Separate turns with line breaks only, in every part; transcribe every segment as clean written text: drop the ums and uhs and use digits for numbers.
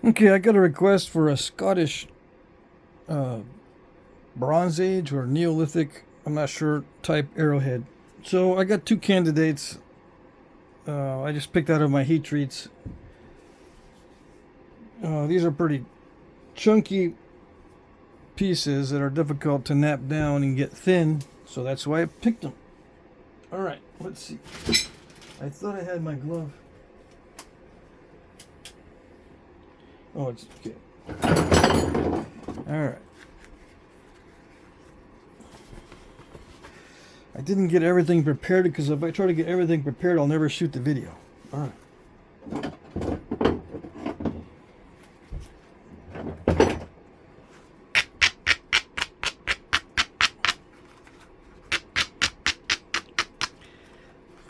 Okay, I got a request for a Scottish uh, Bronze Age or Neolithic, I'm not sure, type arrowhead. So I got two candidates. I just picked out of my heat treats. These are pretty chunky pieces that are difficult to knap down and get thin, so that's why I picked them. All right, let's see. I thought I had my glove. Oh, it's okay. All right. I didn't get everything prepared because if I try to get everything prepared, I'll never shoot the video. All right.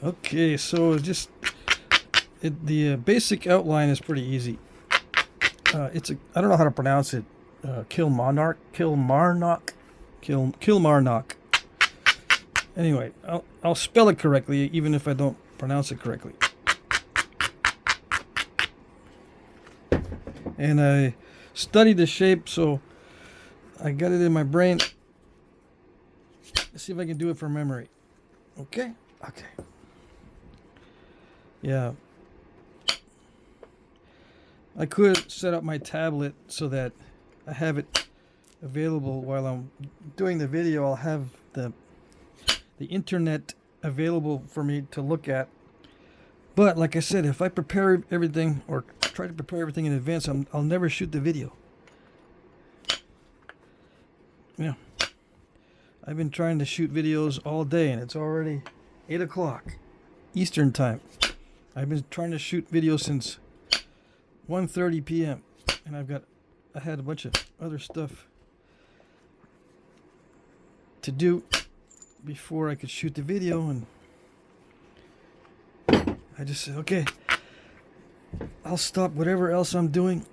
Okay, so the basic outline is pretty easy. It's I don't know how to pronounce it. Kilmarnock. Anyway, I'll spell it correctly even if I don't pronounce it correctly. And I studied the shape, so I got it in my brain. Let's see if I can do it from memory. Okay? Okay. Yeah. I could set up my tablet so that I have it available while I'm doing the video. I'll have the internet available for me to look at. But like I said, if I prepare everything or try to prepare everything in advance, I'll never shoot the video. Yeah. I've been trying to shoot videos all day and it's already 8 o'clock Eastern time. I've been trying to shoot videos since 1:30 p.m. and I had a bunch of other stuff to do before I could shoot the video, and I just said, okay, I'll stop whatever else I'm doing.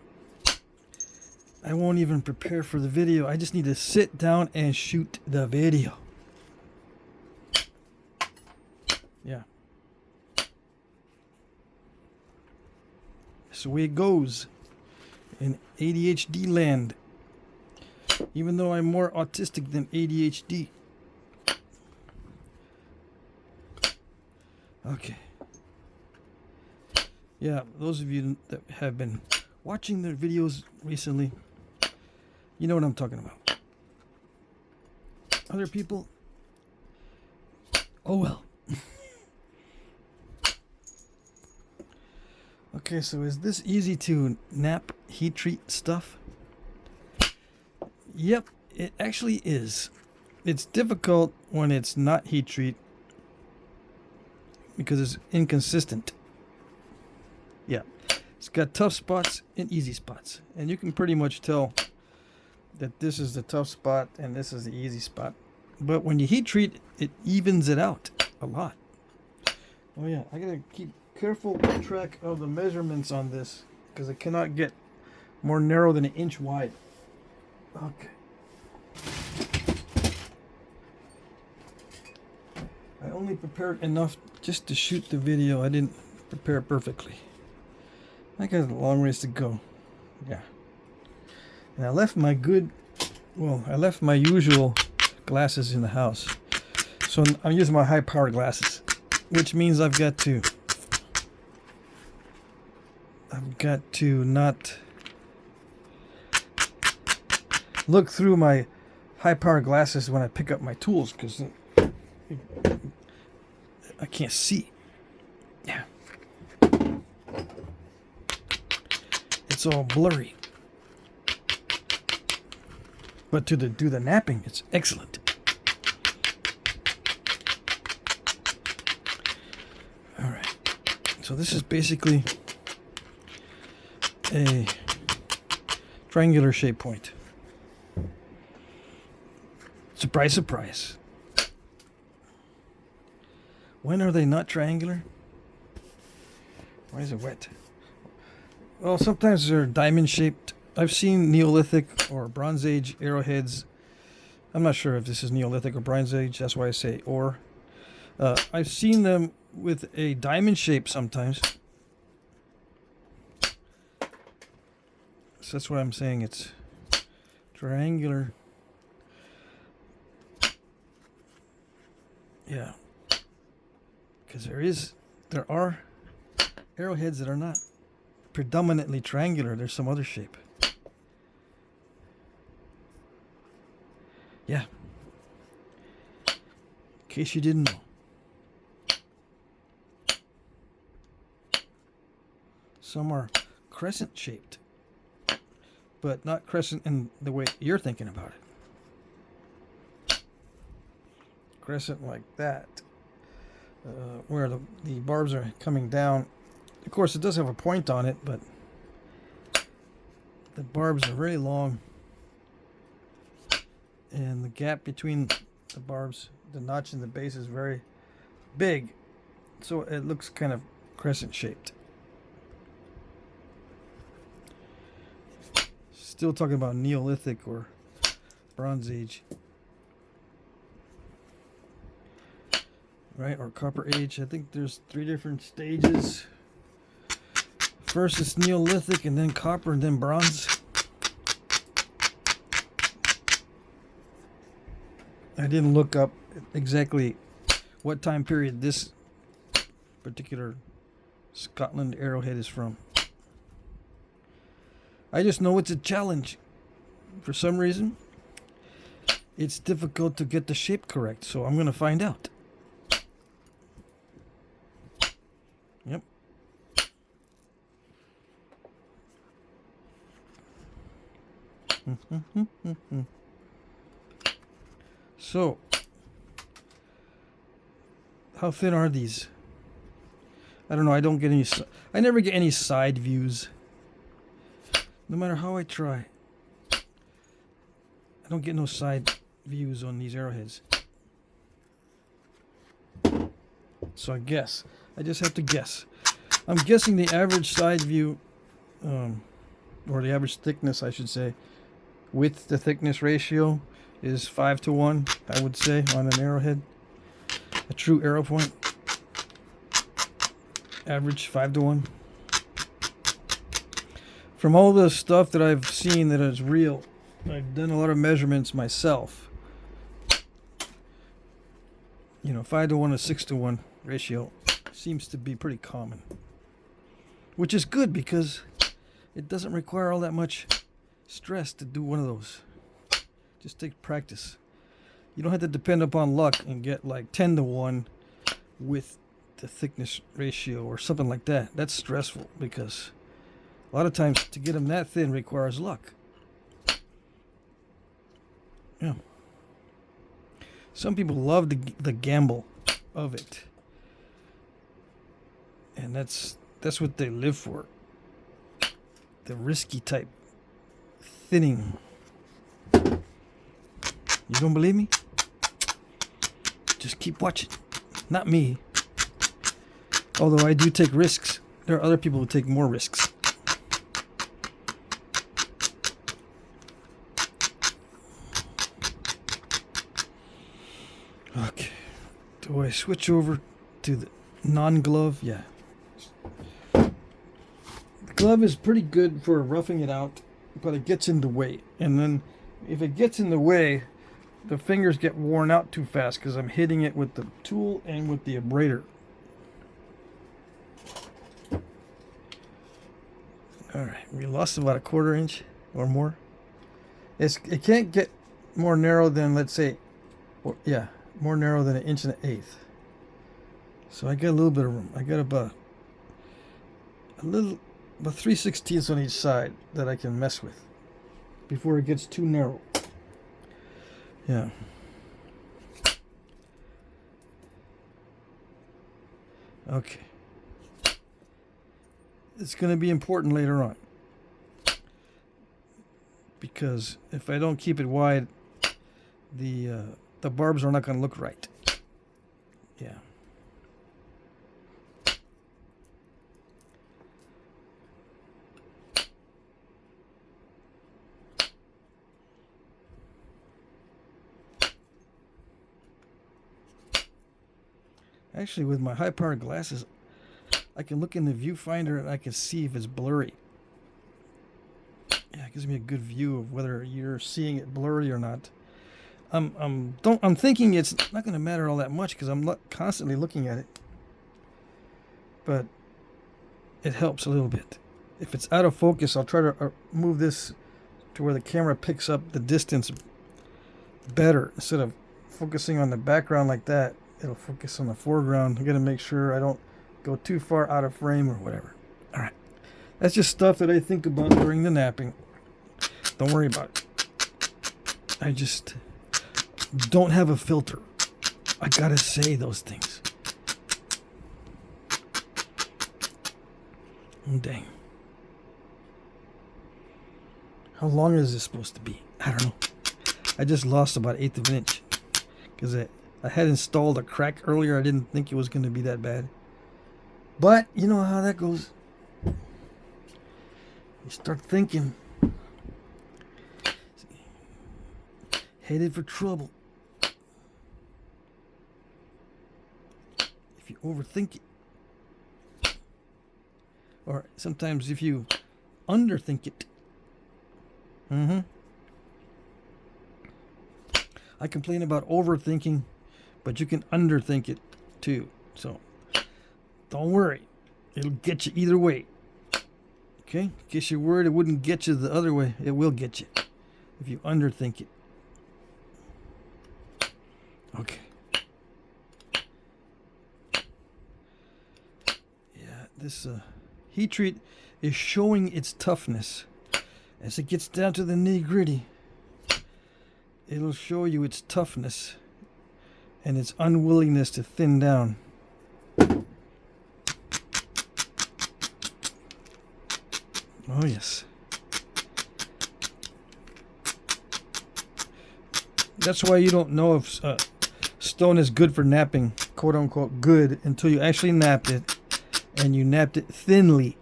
I won't even prepare for the video. I just need to sit down and shoot the video. Yeah. That's the way it goes in ADHD land. Even though I'm more autistic than ADHD. Okay. Yeah, those of you that have been watching their videos recently, you know what I'm talking about. Other people, oh well. Okay, so is this easy to knap heat treat stuff? Yep, it actually is. It's difficult when it's not heat treat because it's inconsistent. Yeah, it's got tough spots and easy spots, and you can pretty much tell that this is the tough spot and this is the easy spot. But when you heat treat, it evens it out a lot. Oh yeah, I gotta keep careful track of the measurements on this because it cannot get more narrow than 1 inch wide. Okay. I only prepared enough just to shoot the video. I didn't prepare perfectly. I got a long ways to go. Yeah. And I left my usual glasses in the house. So I'm using my high power glasses, which means I've got to not look through my high power glasses when I pick up my tools because I can't see. Yeah. It's all blurry. But to do the knapping, it's excellent. All right. So this is basically a triangular shape point. Surprise, surprise. When are they not triangular? Why is it wet? Well, sometimes they're diamond shaped. I've seen Neolithic or Bronze Age arrowheads. I'm not sure if this is Neolithic or Bronze Age. That's why I say or. I've seen them with a diamond shape sometimes. So that's why I'm saying it's triangular. Yeah. Because there are arrowheads that are not predominantly triangular. There's some other shape. Yeah. In case you didn't know. Some are crescent shaped, but not crescent in the way you're thinking about it. Crescent like that, where the barbs are coming down. Of course, it does have a point on it, but the barbs are very long, and the gap between the barbs, the notch in the base, is very big, so it looks kind of crescent shaped. Still talking about Neolithic or Bronze Age, right? Or Copper Age. I think there's 3 different stages. First it's Neolithic, and then Copper, and then Bronze. I didn't look up exactly what time period this particular Scotland arrowhead is from. I just know it's a challenge. For some reason, it's difficult to get the shape correct, so I'm going to find out. Yep. So, how thin are these? I don't know. I don't get any. I never get any side views. No matter how I try, I don't get no side views on these arrowheads. So I guess. I just have to guess. I'm guessing the average side view, or the average thickness, I should say, width to thickness ratio is 5:1, I would say, on an arrowhead. A true arrow point. Average 5:1. From all the stuff that I've seen that is real, I've done a lot of measurements myself. 5:1 to 6:1 ratio seems to be pretty common. Which is good because it doesn't require all that much stress to do one of those. Just take practice. You don't have to depend upon luck and get like 10:1 with the thickness ratio or something like that. That's stressful because a lot of times to get them that thin requires luck. Yeah. Some people love the gamble of it. And that's what they live for. The risky type thinning. You don't believe me? Just keep watching. Not me. Although I do take risks. There are other people who take more risks. Okay. Do I switch over to the non-glove? Yeah. The glove is pretty good for roughing it out, but it gets in the way. And then if it gets in the way, the fingers get worn out too fast because I'm hitting it with the tool and with the abrader. Alright, we lost about 1/4 inch or more. It can't get more narrow than, let's say, more narrow than 1 1/8 inches. So I got a little bit of room. I got about 3/16 on each side that I can mess with before it gets too narrow. Yeah. Okay. It's going to be important later on. Because if I don't keep it wide, the barbs are not going to look right. Yeah. Actually, with my high-powered glasses, I can look in the viewfinder and I can see if it's blurry. Yeah, it gives me a good view of whether you're seeing it blurry or not. I'm thinking it's not going to matter all that much because I'm constantly looking at it. But it helps a little bit. If it's out of focus, I'll try to move this to where the camera picks up the distance better. Instead of focusing on the background like that, it'll focus on the foreground. I got to make sure I don't go too far out of frame or whatever. All right. That's just stuff that I think about during the napping. Don't worry about it. I just don't have a filter. I gotta say those things. Oh, dang. How long is this supposed to be? I don't know. I just lost about 1/8 of an inch. Because I had installed a crack earlier. I didn't think it was going to be that bad. But you know how that goes. You start thinking. Headed for trouble. If you overthink it. Or sometimes if you underthink it. I complain about overthinking, but you can underthink it too. So don't worry. It'll get you either way. Okay? In case you're worried it wouldn't get you the other way, it will get you if you underthink it. Okay. Yeah, this heat treat is showing its toughness. As it gets down to the nitty-gritty, it'll show you its toughness and its unwillingness to thin down. Oh, yes. That's why you don't know if stone is good for napping, quote unquote good, until you actually napped it and you napped it thinly.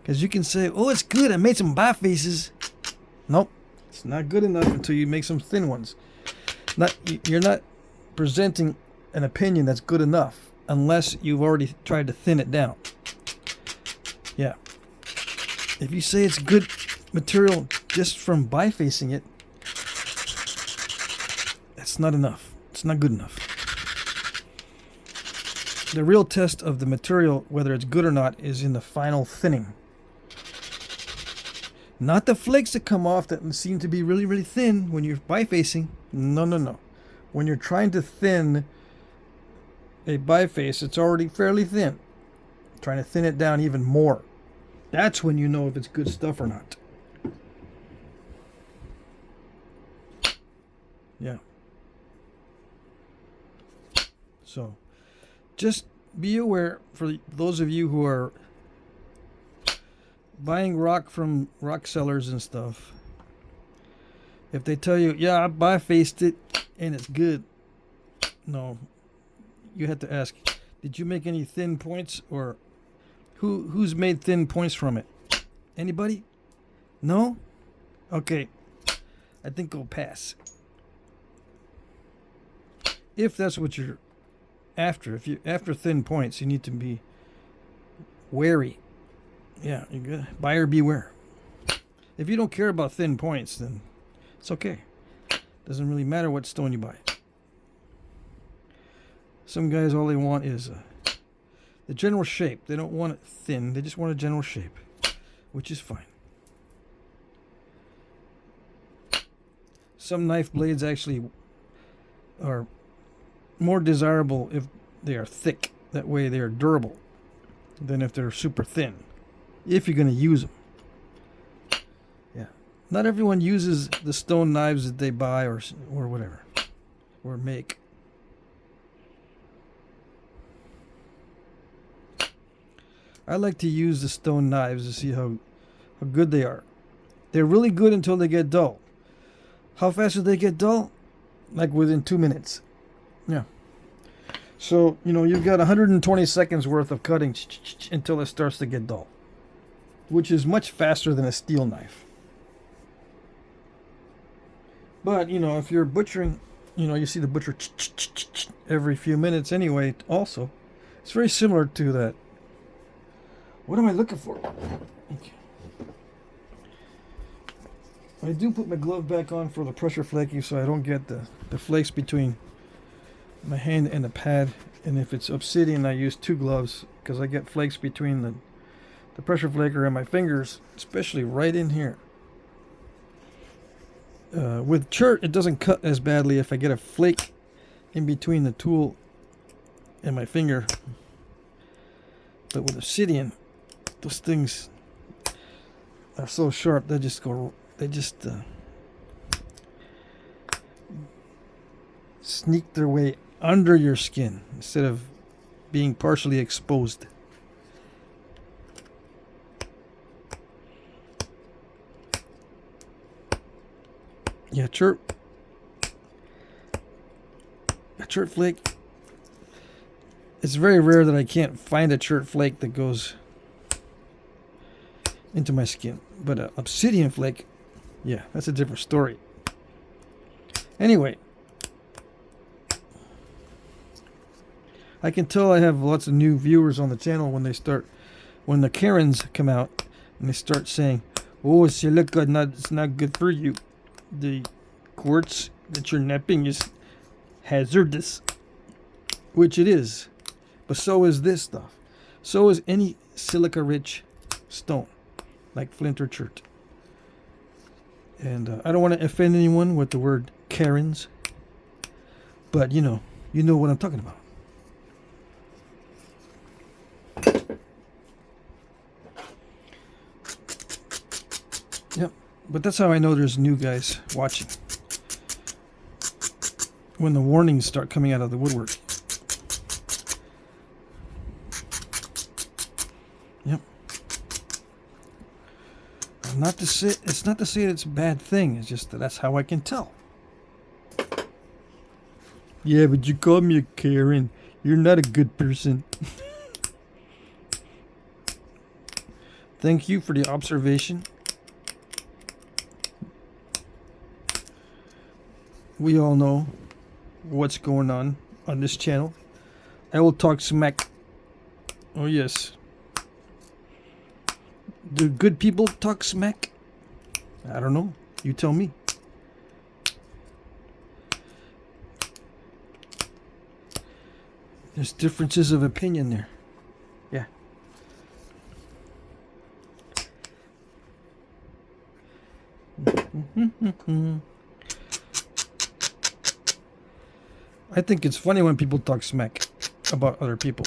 Because you can say, oh, it's good, I made some bifaces. Nope, it's not good enough until you make some thin ones. You're not presenting an opinion that's good enough unless you've already tried to thin it down. Yeah. If you say it's good material just from bifacing it, that's not enough. It's not good enough. The real test of the material, whether it's good or not, is in the final thinning. Not the flakes that come off that seem to be really, really thin when you're bifacing. No, no, no. When you're trying to thin a biface, it's already fairly thin. Trying to thin it down even more. That's when you know if it's good stuff or not. Yeah. So, just be aware for those of you who are buying rock from rock sellers and stuff. If they tell you, yeah, I bifaced it and it's good. No. You have to ask, did you make any thin points, or who's made thin points from it? Anybody? No? Okay. I think I'll pass. If that's what you're after. If you're after thin points, you need to be wary. Yeah, you're good. Buyer beware. If you don't care about thin points, then it's okay. Doesn't really matter what stone you buy. Some guys, all they want is the general shape. They don't want it thin. They just want a general shape, which is fine. Some knife blades actually are more desirable if they are thick. That way they are durable than if they're super thin, if you're going to use them. Yeah. Not everyone uses the stone knives that they buy or whatever, or make. I like to use the stone knives to see how good they are. They're really good until they get dull. How fast do they get dull? Like within 2 minutes. Yeah. So, you've got 120 seconds worth of cutting until it starts to get dull, which is much faster than a steel knife. But, if you're butchering, you see the butcher every few minutes anyway also. It's very similar to that. What am I looking for? Okay. I do put my glove back on for the pressure flaking so I don't get the flakes between my hand and the pad. And if it's Obsidian, I use 2 gloves because I get flakes between the pressure flaker and my fingers, especially right in here. With chert, it doesn't cut as badly if I get a flake in between the tool and my finger. But with Obsidian, those things are so sharp, they just sneak their way under your skin instead of being partially exposed. Yeah, a chert flake. It's very rare that I can't find a chert flake that goes into my skin. But an Obsidian flake, yeah, that's a different story. Anyway, I can tell I have lots of new viewers on the channel when the Karens come out and they start saying, "Oh, silica, it's not good for you. The quartz that you're knapping is hazardous," which it is, but so is this stuff. So is any silica-rich stone, like flint or chert. And I don't want to offend anyone with the word Karens, but you know what I'm talking about. Yep, but that's how I know there's new guys watching. When the warnings start coming out of the woodwork. Yep. It's not to say it's a bad thing. It's just that that's how I can tell. Yeah, but you called me a Karen. You're not a good person. Thank you for the observation. We all know what's going on this channel. I will talk smack. Oh yes. Do good people talk smack? I don't know. You tell me. There's differences of opinion there. Yeah. I think it's funny when people talk smack about other people.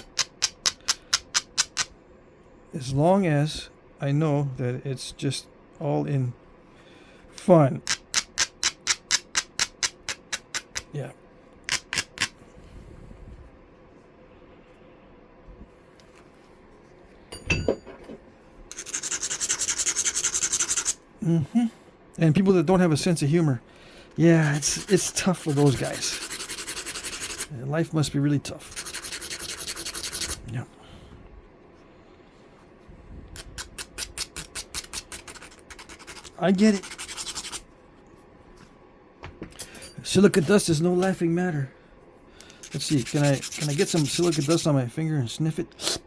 As long as I know that it's just all in fun. Yeah. And people that don't have a sense of humor. Yeah, it's tough for those guys. Life must be really tough. Yeah. I get it. Silica dust is no laughing matter. Let's see. Can I get some silica dust on my finger and sniff it?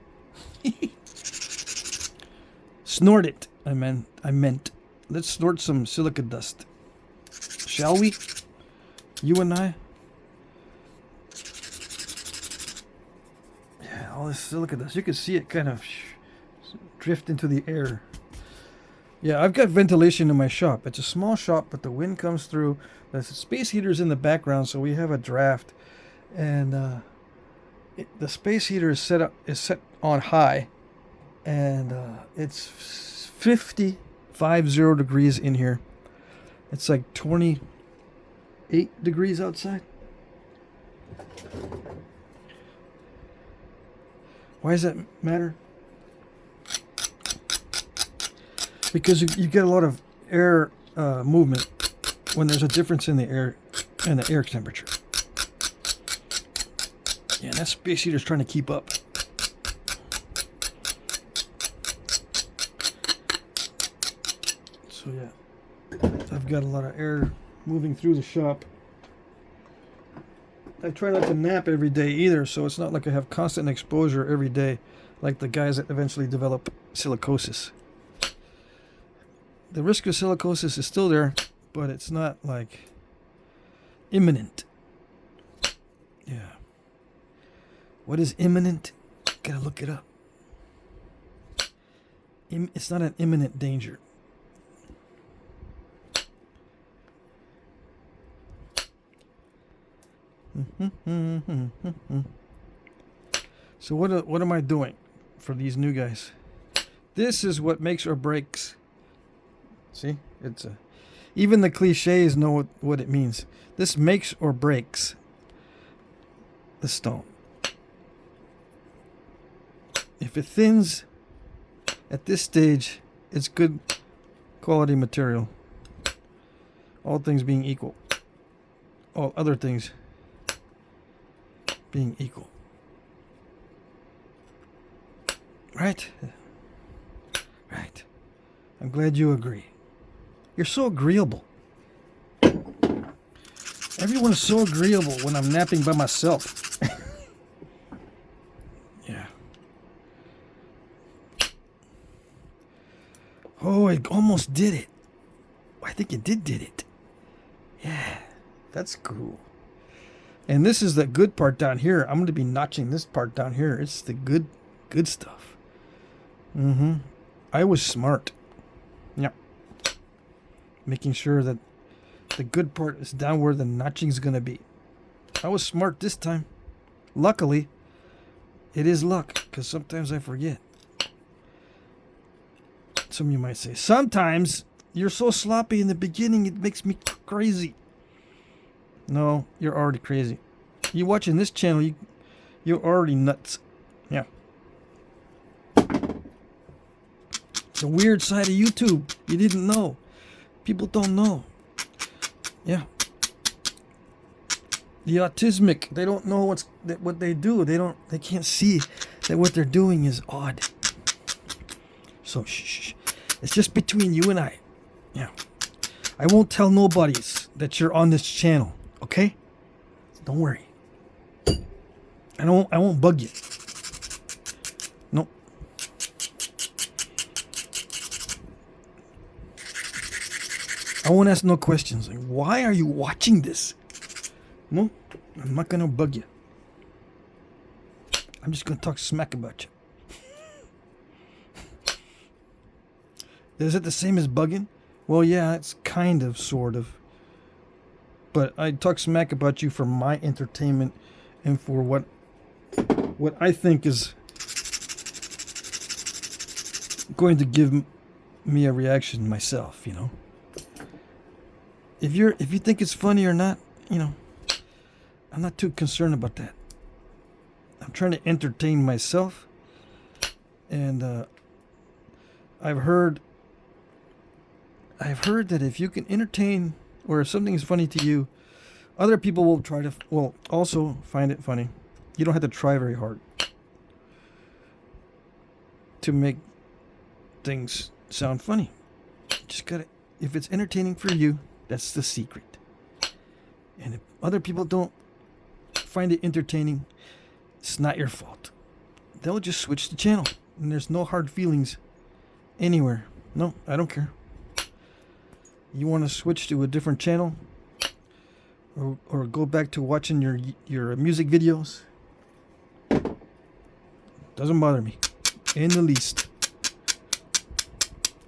Snort it. I meant. Let's snort some silica dust. Shall we? You and I? Yeah, all this silica dust. You can see it kind of drift into the air. Yeah, I've got ventilation in my shop. It's a small shop, but the wind comes through. The space heater's in the background, so we have a draft. And the space heater is set on high, and it's 50 degrees in here. It's like 28 degrees outside. Why does that matter? Because you get a lot of air movement when there's a difference in the air and the air temperature. Yeah, that space heater's trying to keep up. So yeah, I've got a lot of air moving through the shop. I try not to nap every day either, so it's not like I have constant exposure every day like the guys that eventually develop silicosis. the risk of silicosis is still there, but it's not like imminent. Yeah. What is imminent? Gotta look it up. It's not an imminent danger. So what am I doing for these new guys? This is what makes or breaks. See, it's a, even the cliches know what it means. This makes or breaks the stone. If it thins at this stage, it's good quality material. All things being equal. All other things being equal. Right? Right. I'm glad you agree. You're so agreeable. Everyone is so agreeable when I'm napping by myself. Yeah. Oh, it almost did it. I think it did it. Yeah. That's cool. And this is the good part down here. I'm going to be notching this part down here. It's the good stuff. I was smart. Yeah. Making sure that the good part is down where the notching is going to be. I was smart this time. Luckily, it is luck, because sometimes I forget. Some of you might say, sometimes you're so sloppy in the beginning, it makes me crazy. No, you're already crazy. You watching this channel, you're already nuts. Yeah. It's a weird side of YouTube. You didn't know. People don't know. Yeah. The autismic, they don't know what they do. They can't see that what they're doing is odd. So shh. It's just between you and I. Yeah. I won't tell nobody that you're on this channel. Okay? Don't worry. I won't bug you. Nope. I won't ask no questions. Like, why are you watching this? No, I'm not gonna bug you. I'm just gonna talk smack about you. Is it the same as bugging? Well, yeah, it's kind of, sort of. But I talk smack about you for my entertainment and for what I think is going to give me a reaction myself, you know. If you think it's funny or not, you know, I'm not too concerned about that. I'm trying to entertain myself, and I've heard that if you can entertain, or if something is funny to you, other people will also find it funny. You don't have to try very hard to make things sound funny. Just gotta, if it's entertaining for you, that's the secret. And if other people don't find it entertaining, it's not your fault. They'll just switch the channel, and there's no hard feelings anywhere. No, I don't care. You want to switch to a different channel, or go back to watching your music videos, doesn't bother me in the least.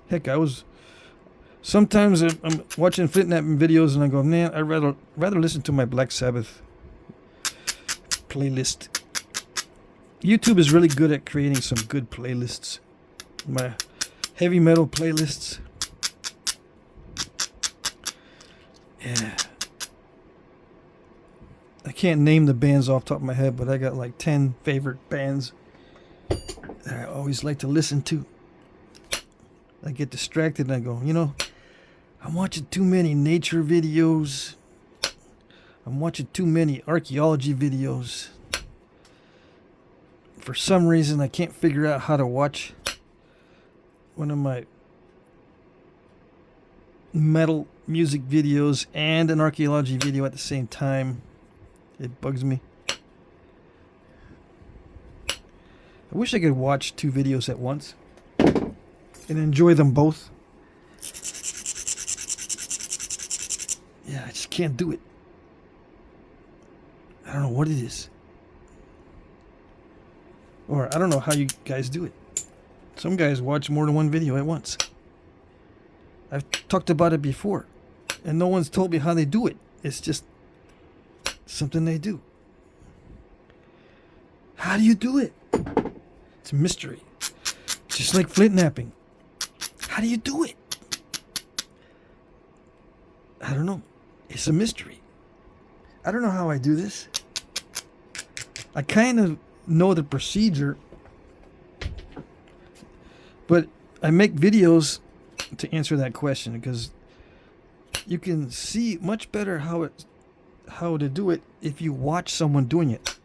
Heck, sometimes I'm watching Flintknapping videos and I go, man, I'd rather listen to my Black Sabbath playlist. YouTube is really good at creating some good playlists. My heavy metal playlists. Yeah. I can't name the bands off the top of my head, but I got like 10 favorite bands that I always like to listen to. I get distracted and I go, you know, I'm watching too many nature videos. I'm watching too many archaeology videos. For some reason, I can't figure out how to watch one of my metal music videos and an archaeology video at the same time. It bugs me. I wish I could watch two videos at once and enjoy them both. Yeah, I just can't do it. I don't know what it is. Or I don't know how you guys do it. Some guys watch more than one video at once. I've talked about it before, and no one's told me how they do it. It's just something they do. How do you do it? It's a mystery. Just like Flintknapping. How do you do it? I don't know. It's a mystery. I don't know how I do this. I kind of know the procedure, but I make videos to answer that question because you can see much better how to do it if you watch someone doing it.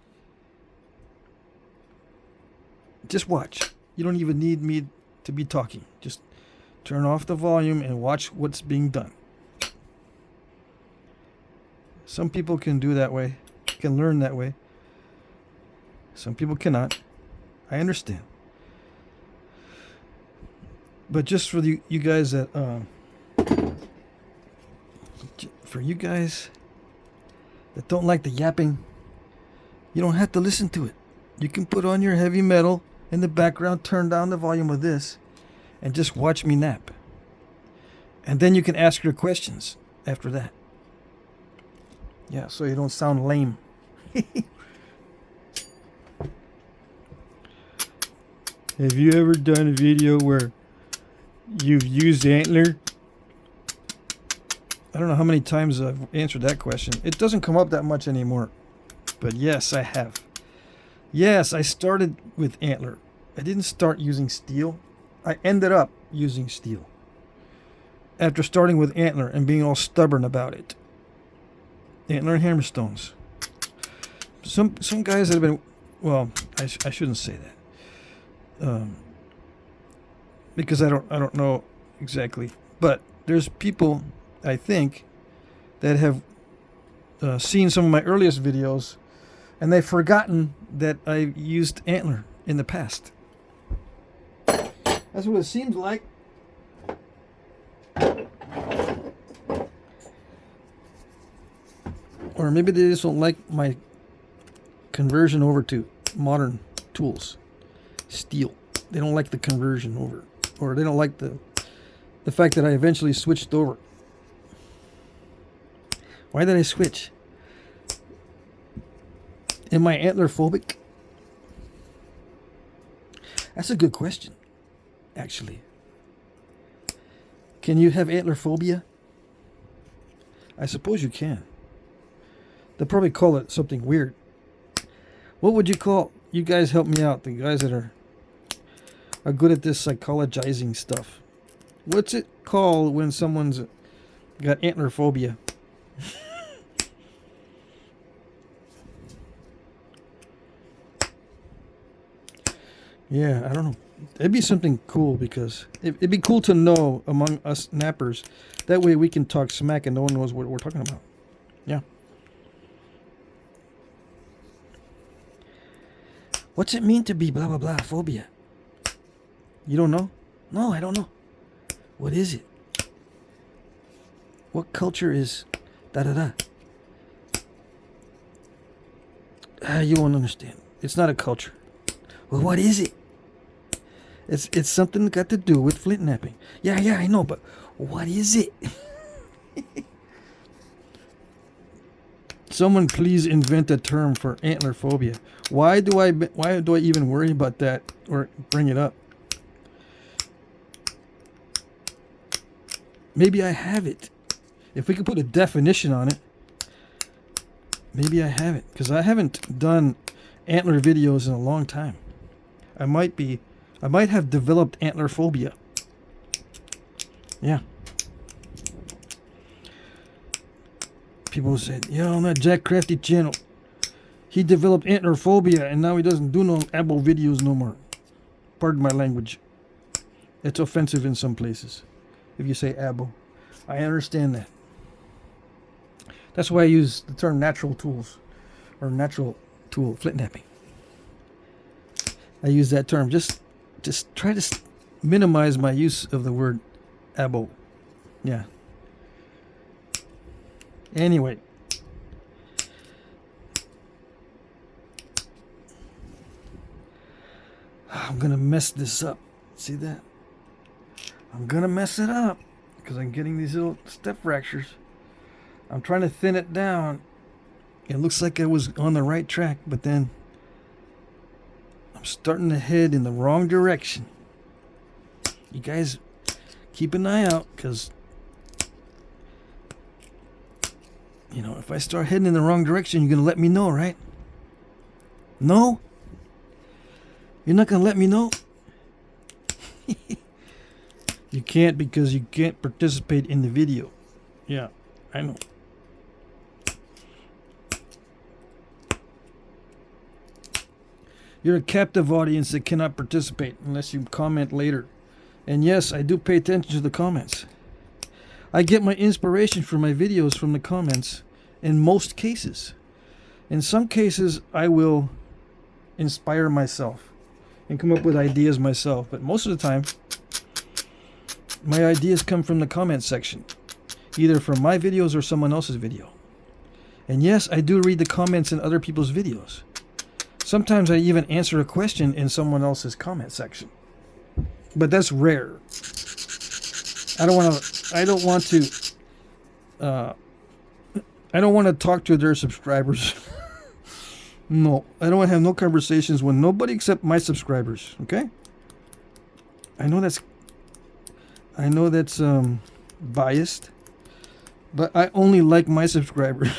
Just watch. You don't even need me to be talking. Just turn off the volume and watch what's being done. Some people can do that way, can learn that way. Some people cannot. I understand. But just for you guys that, for you guys that don't like the yapping, you don't have to listen to it. You can put on your heavy metal in the background, turn down the volume of this, and just watch me nap. And then you can ask your questions after that. Yeah, so you don't sound lame. Have you ever done a video where you've used antler? I don't know how many times I've answered that question. It doesn't come up that much anymore. But yes, I have. Yes, I started with antler. I didn't start using steel. I ended up using steel. After starting with antler and being all stubborn about it. Antler and hammerstones. Some guys that have been... Well, I shouldn't say that. Because I don't know exactly, but there's people I think that have seen some of my earliest videos, and they've forgotten that I used antler in the past. That's what it seems like. Or maybe they just don't like my conversion over to modern tools. Steel. They don't like the conversion over, or they don't like the fact that I eventually switched over. Why did I switch? Am I antler phobic? That's a good question, actually. Can you have antler phobia? I suppose you can. They'll probably call it something weird. What would you call? You guys help me out, the guys that are good at this psychologizing stuff. What's it called when someone's got antler phobia? Yeah, I don't know. It'd be something cool because it'd be cool to know among us nappers. That way we can talk smack and no one knows what we're talking about. Yeah. What's it mean to be blah blah blah phobia? You don't know? No, I don't know. What is it? What culture is da da da? You won't understand. It's not a culture. Well, what is it? It's something got to do with Flintknapping. Yeah, I know, but what is it? Someone please invent a term for antler phobia. Why do I even worry about that or bring it up? Maybe I have it. If we could put a definition on it, maybe I have it. Because I haven't done antler videos in a long time. I might have developed antler phobia. Yeah. People said, on that Jack Crafty channel, he developed antler phobia and now he doesn't do no abo videos no more. Pardon my language. It's offensive in some places. If you say abo. I understand that. That's why I use the term natural tools. Or natural tool, Flintknapping. I use that term. Just try to minimize my use of the word abo. Yeah. Anyway. I'm gonna mess this up. See that? I'm gonna mess it up because I'm getting these little step fractures. I'm trying to thin it down. It looks like I was on the right track, but then I'm starting to head in the wrong direction. You guys keep an eye out, because you know, if I start heading in the wrong direction, you're gonna let me know, right? No? You're not gonna let me know? You can't, because you can't participate in the video. Yeah, I know. You're a captive audience that cannot participate unless you comment later. And yes, I do pay attention to the comments. I get my inspiration for my videos from the comments in most cases. In some cases, I will inspire myself and come up with ideas myself. But most of the time, my ideas come from the comment section, either from my videos or someone else's video. And yes, I do read the comments in other people's videos. Sometimes I even answer a question in someone else's comment section. But that's rare. I don't want to talk to their subscribers. No, I don't want to have no conversations with nobody except my subscribers, okay? I know that's biased, but I only like my subscribers.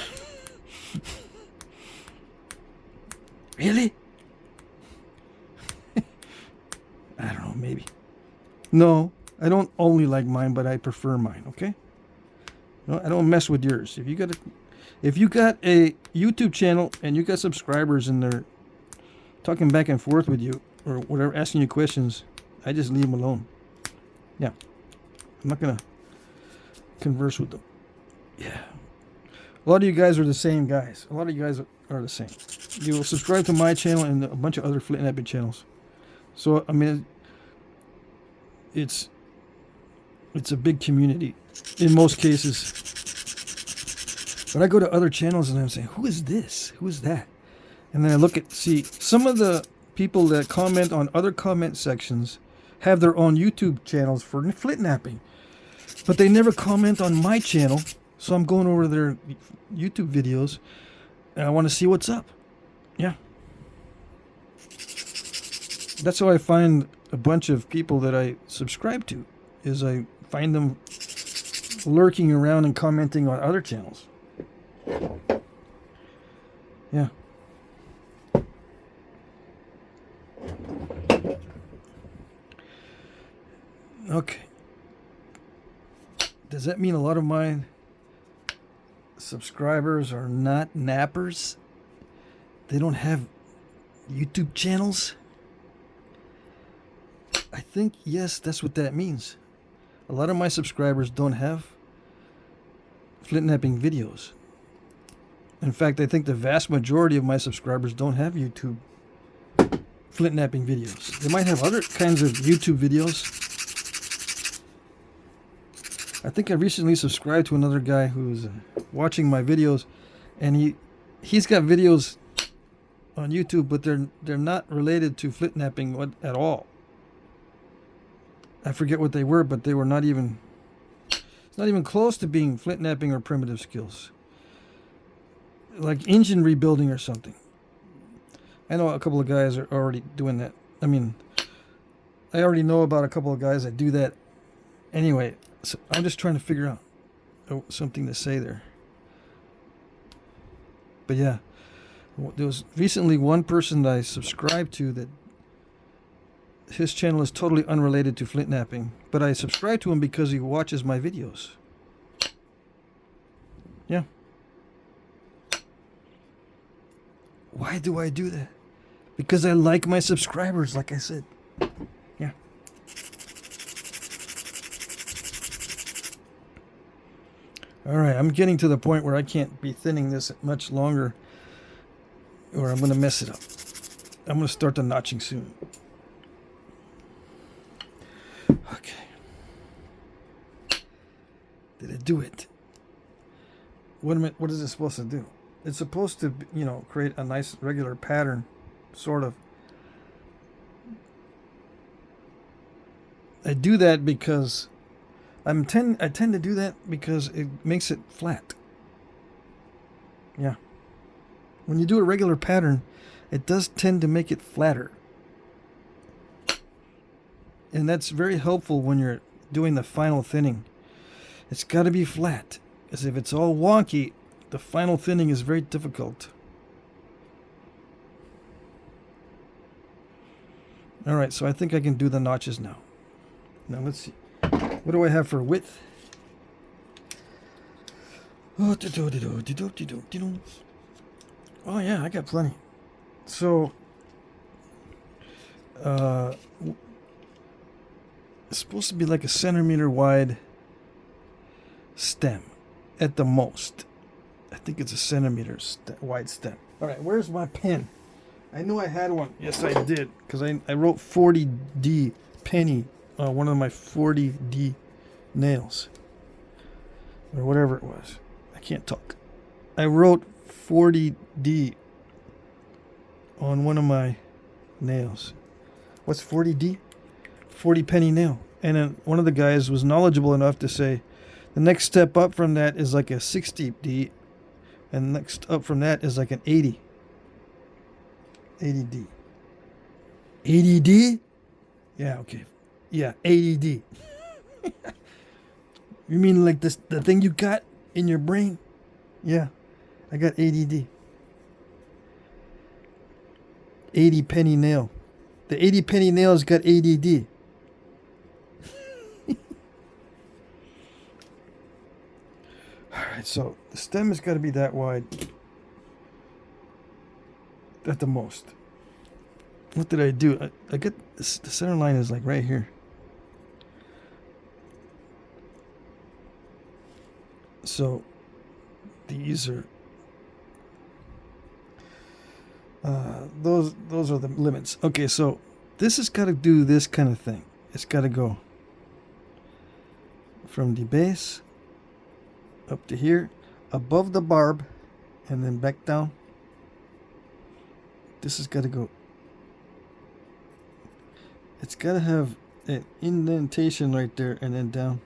Really? I don't know, maybe. No, I don't only like mine, but I prefer mine, okay? No, I don't mess with yours. If you got a YouTube channel and you got subscribers and they're talking back and forth with you or whatever, asking you questions, I just leave them alone. Yeah. I'm not going to converse with them. Yeah. A lot of you guys are the same guys. A lot of you guys are the same. You will subscribe to my channel and a bunch of other Flintknapping channels. So, I mean, it's a big community in most cases. But I go to other channels and I'm saying, who is this? Who is that? And then I look at, see, some of the people that comment on other comment sections have their own YouTube channels for Flintknapping. But they never comment on my channel. So I'm going over their YouTube videos and I want to see what's up. Yeah. That's how I find a bunch of people that I subscribe to, is I find them lurking around and commenting on other channels. Yeah. Okay. Does that mean a lot of my subscribers are not nappers? They don't have YouTube channels? I think, yes, that's what that means. A lot of my subscribers don't have Flintknapping videos. In fact, I think the vast majority of my subscribers don't have YouTube Flintknapping videos. They might have other kinds of YouTube videos. I think I recently subscribed to another guy who's watching my videos, and he's got videos on YouTube, but they're not related to Flintknapping at all. I forget what they were, but they were not even close to being Flintknapping or primitive skills. Like engine rebuilding or something. I know a couple of guys are already doing that. I mean, I already know about a couple of guys that do that. Anyway, so I'm just trying to figure out something to say there. But yeah, there was recently one person that I subscribed to that his channel is totally unrelated to Flintknapping, but I subscribe to him because he watches my videos. Yeah. Why do I do that? Because I like my subscribers, like I said. Yeah. Alright, I'm getting to the point where I can't be thinning this much longer, or I'm going to mess it up. I'm going to start the notching soon. Okay. Did I do it? what is it supposed to do? It's supposed to, you know, create a nice regular pattern, sort of. I do that because I tend to do that because it makes it flat. Yeah. When you do a regular pattern, it does tend to make it flatter. And that's very helpful when you're doing the final thinning. It's got to be flat, because if it's all wonky, the final thinning is very difficult. All right, so I think I can do the notches now. Now let's see. What do I have for width? Oh yeah, I got plenty. So, it's supposed to be like a centimeter wide stem at the most. I think it's a centimeter wide stem. All right, where's my pen? I knew I had one. Yes, I did, because I wrote 40D penny on one of my 40D nails, or whatever it was. I can't talk. I wrote 40D on one of my nails. What's 40D? 40 penny nail. And then one of the guys was knowledgeable enough to say the next step up from that is like a 60D, and next up from that is like an 80. 80D. 80D? Yeah, okay. Yeah, 80D. You mean like this, the thing you got in your brain? Yeah, I got ADD. 80 penny nail. The 80 penny nail's got ADD. Alright, so the stem has got to be that wide. At the most. What did I do? I get this, the center line is like right here. So these are those are the limits. Okay, so this has got to do this kind of thing. It's got to go from the base up to here, above the barb, and then back down. This has got to go. It's got to have an indentation right there and then down.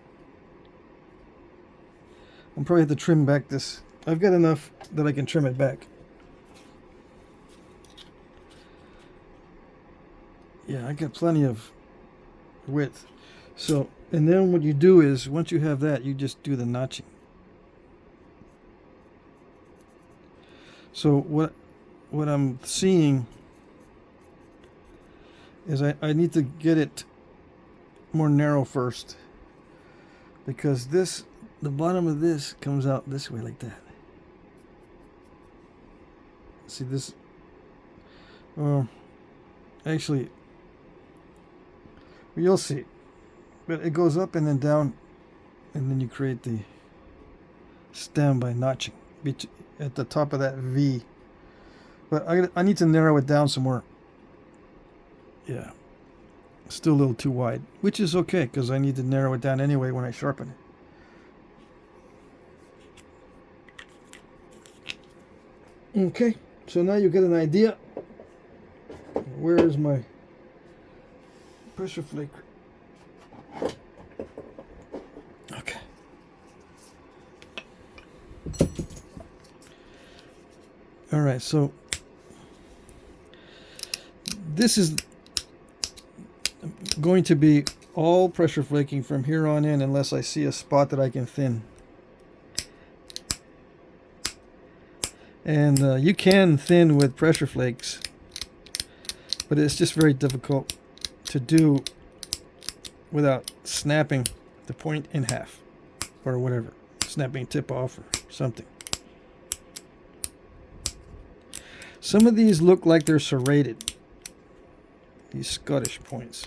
I'll probably have to trim back this. I've got enough that I can trim it back. Yeah, I got plenty of width. So, and then what you do is, once you have that, you just do the notching. So what I'm seeing is I need to get it more narrow first, because this, the bottom of this comes out this way like that. See this? Actually, you'll see. But it goes up and then down, and then you create the stem by notching at the top of that V. But I need to narrow it down some more. Yeah. Still a little too wide, which is okay, because I need to narrow it down anyway when I sharpen it. Okay, so now you get an idea. Where is my pressure flaker? Okay. All right, so this is going to be all pressure flaking from here on in, unless I see a spot that I can thin. And you can thin with pressure flakes, but it's just very difficult to do without snapping the point in half or whatever, snapping tip off or something. Some of these look like they're serrated, these Scottish points.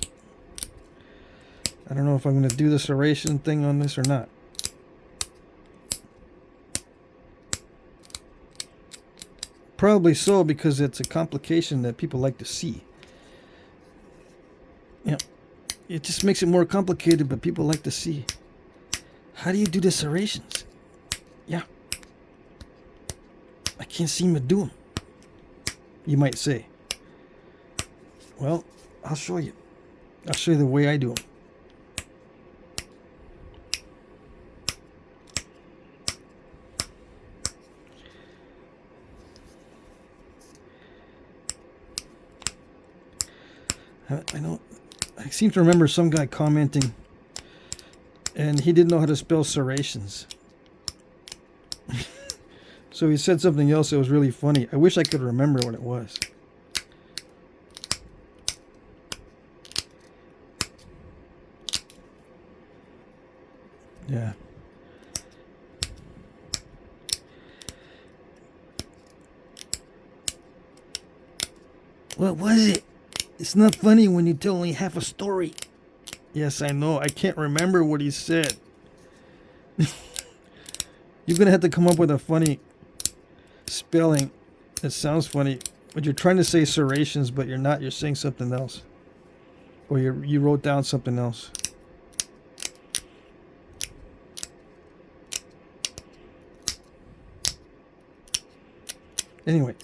I don't know if I'm going to do the serration thing on this or not. Probably so, because it's a complication that people like to see. You know, it just makes it more complicated, but people like to see. How do you do the serrations? Yeah. I can't seem to do them. You might say. Well, I'll show you. I'll show you the way I do them. I seem to remember some guy commenting, and he didn't know how to spell serrations. So he said something else that was really funny. I wish I could remember what it was. Yeah. What was it? It's not funny when you tell only half a story. Yes, I know. I can't remember what he said. You're going to have to come up with a funny spelling that sounds funny. But you're trying to say serrations, but you're not. You're saying something else. Or you wrote down something else. Anyway.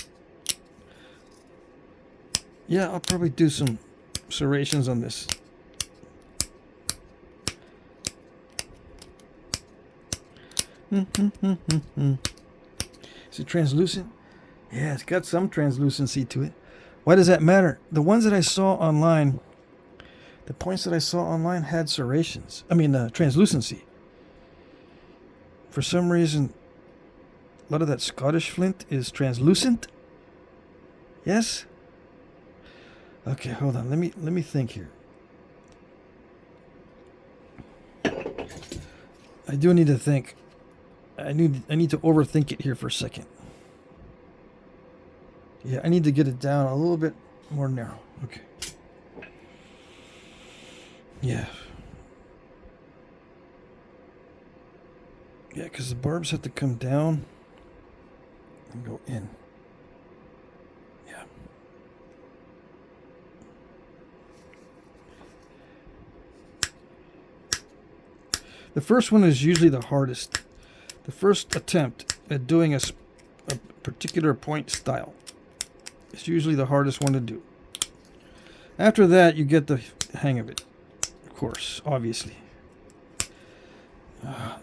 Yeah, I'll probably do some serrations on this. Is it translucent? Yeah, it's got some translucency to it. Why does that matter? The ones that I saw online, the points that I saw online had serrations. I mean, translucency. For some reason, a lot of that Scottish flint is translucent. Yes? Okay, hold on. Let me think here. I do need to think. I need to overthink it here for a second. Yeah, I need to get it down a little bit more narrow. Okay. Yeah. Yeah, because the barbs have to come down and go in. Yeah. The first one is usually the hardest. The first attempt at doing a particular point style is usually the hardest one to do. After that, you get the hang of it. Of course, obviously.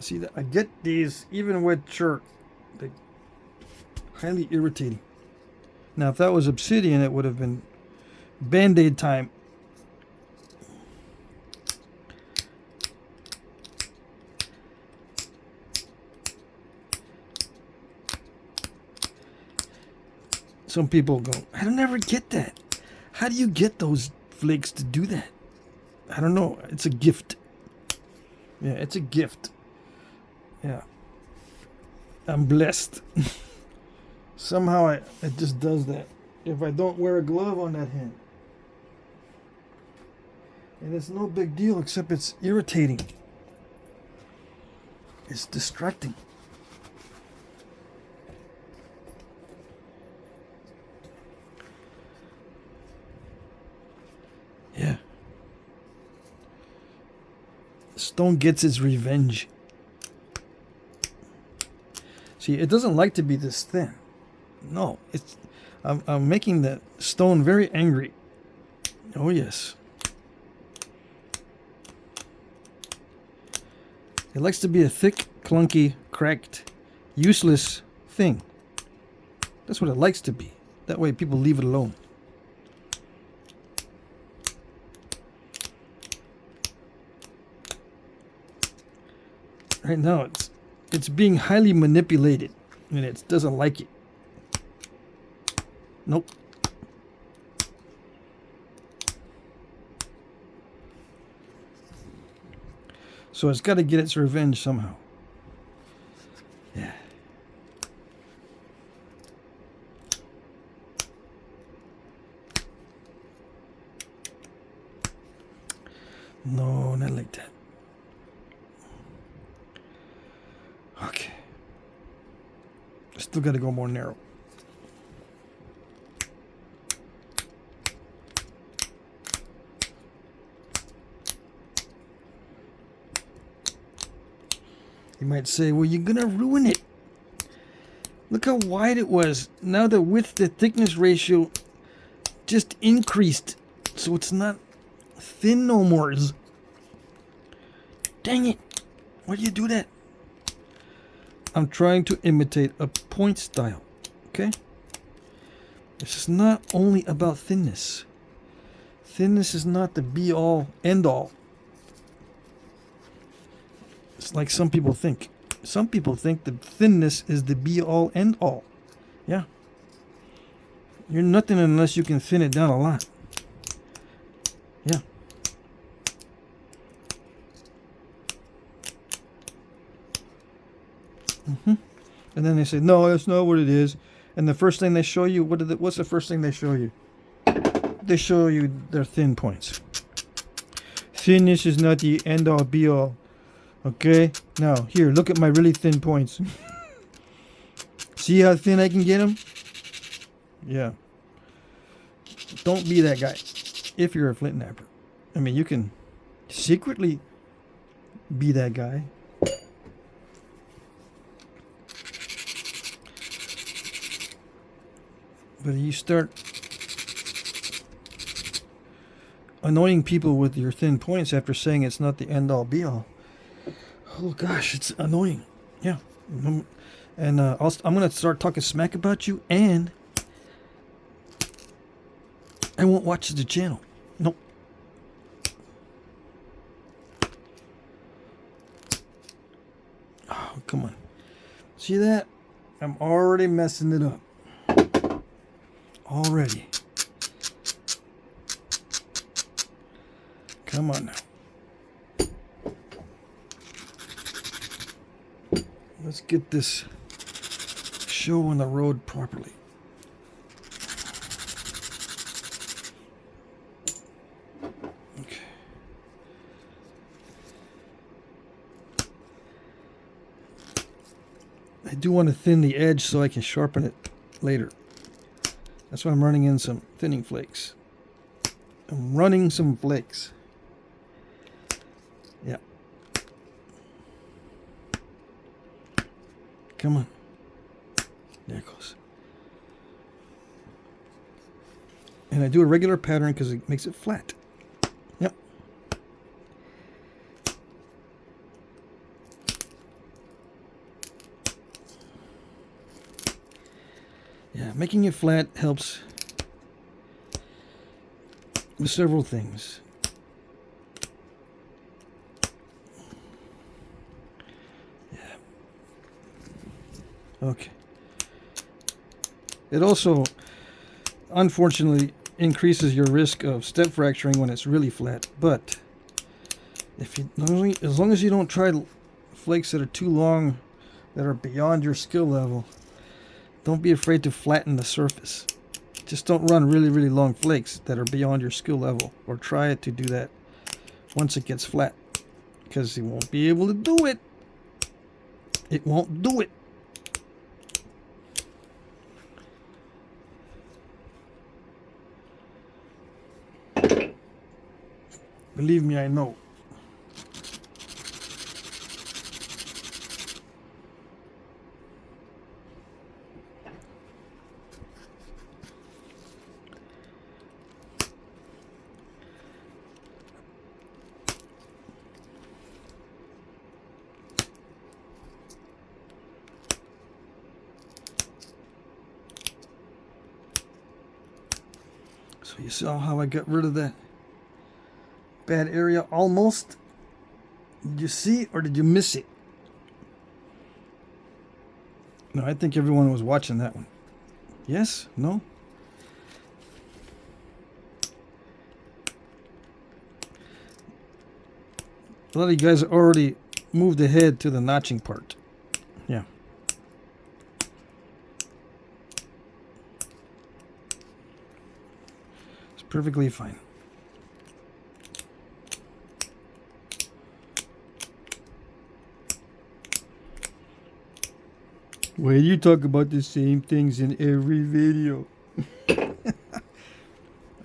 See, that I get these even with chalk. They're highly irritating. Now, if that was Obsidian, it would have been Band-Aid time. Some people go, I don't ever get that. How do you get those flakes to do that? I don't know. It's a gift. Yeah, it's a gift. Yeah. I'm blessed. Somehow it just does that. If I don't wear a glove on that hand. And it's no big deal except it's irritating. It's distracting. Yeah. Stone gets its revenge. See, it doesn't like to be this thin. No, it's I'm making the stone very angry. Oh yes. It likes to be a thick, clunky, cracked, useless thing. That's what it likes to be. That way people leave it alone. Right now it's being highly manipulated and it doesn't like it. Nope. So it's got to get its revenge somehow. Yeah. No, not like that. Okay. Still got to go more narrow. You might say, well, you're going to ruin it. Look how wide it was. Now the width to thickness ratio just increased. So it's not thin no more. Dang it. Why do you do that? I'm trying to imitate a point style. Okay? This is not only about thinness. Thinness is not the be-all, end-all. It's like some people think. Some people think that thinness is the be-all, end-all. Yeah. You're nothing unless you can thin it down a lot. Yeah. And then they say, no, that's not what it is. And the first thing they show you, what's the first thing they show you? They show you their thin points. Thinness is not the end-all, be-all. Okay? Now, here, look at my really thin points. See how thin I can get them? Yeah. Don't be that guy if you're a flint napper. I mean, you can secretly be that guy. But you start annoying people with your thin points after saying it's not the end-all, be-all. Oh gosh, it's annoying. Yeah. And I'm going to start talking smack about you, and I won't watch the channel. Nope. Oh, come on. See that? I'm already messing it up. Already. Come on now. Let's get this show on the road properly. Okay. I do want to thin the edge so I can sharpen it later. That's why I'm running in some thinning flakes. I'm running some flakes. Yeah. Come on. There it goes. And I do a regular pattern because it makes it flat. Yep. Yeah, making it flat helps with several things. Yeah. Okay. It also, unfortunately, increases your risk of step fracturing when it's really flat. But if you, as long as you don't try flakes that are too long, that are beyond your skill level, don't be afraid to flatten the surface. Just don't run really, really long flakes that are beyond your skill level, or try it to do that once it gets flat, because you won't be able to do it. It won't do it. Believe me, I know. So you saw how I got rid of that bad area almost? Did you see or did you miss it? No, I think everyone was watching that one. Yes? No? A lot of you guys already moved ahead to the notching part. Yeah. It's perfectly fine. Why do you talk about the same things in every video?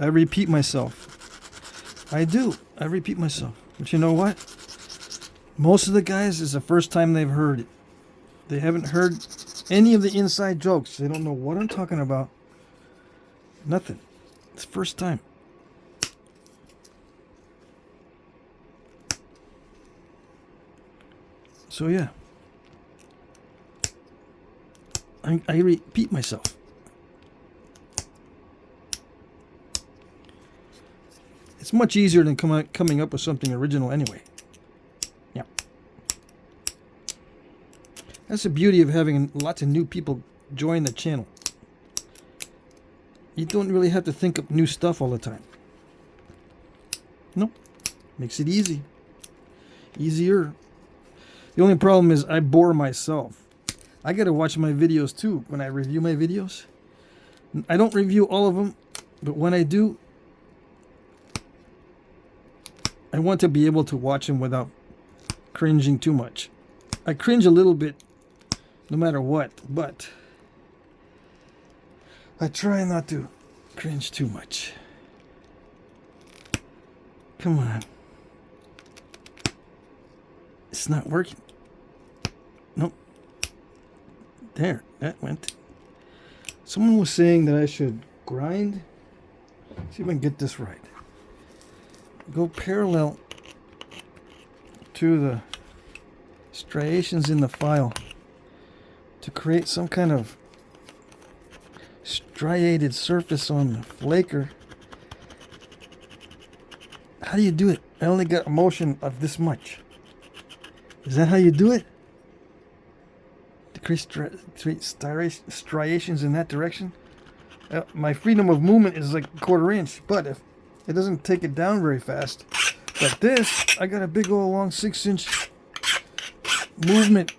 I repeat myself. I do. I repeat myself. But you know what? Most of the guys, it's the first time they've heard it. They haven't heard any of the inside jokes. They don't know what I'm talking about. Nothing. It's the first time. So yeah. I repeat myself. It's much easier than coming up with something original anyway. Yeah. That's the beauty of having lots of new people join the channel. You don't really have to think up new stuff all the time. Nope. Makes it easy. Easier. The only problem is I bore myself. I gotta watch my videos too when I review my videos. I don't review all of them, but when I do, I want to be able to watch them without cringing too much. I cringe a little bit no matter what, but I try not to cringe too much. Come on. It's not working. Nope. There, that went. Someone was saying that I should grind. See if I can get this right. Go parallel to the striations in the file to create some kind of striated surface on the flaker. How do you do it? I only got a motion of this much. Is that how you do it? To create striations in that direction? My freedom of movement is like a 1/4 inch, but if it doesn't take it down very fast. But this, I got a big old long 6-inch movement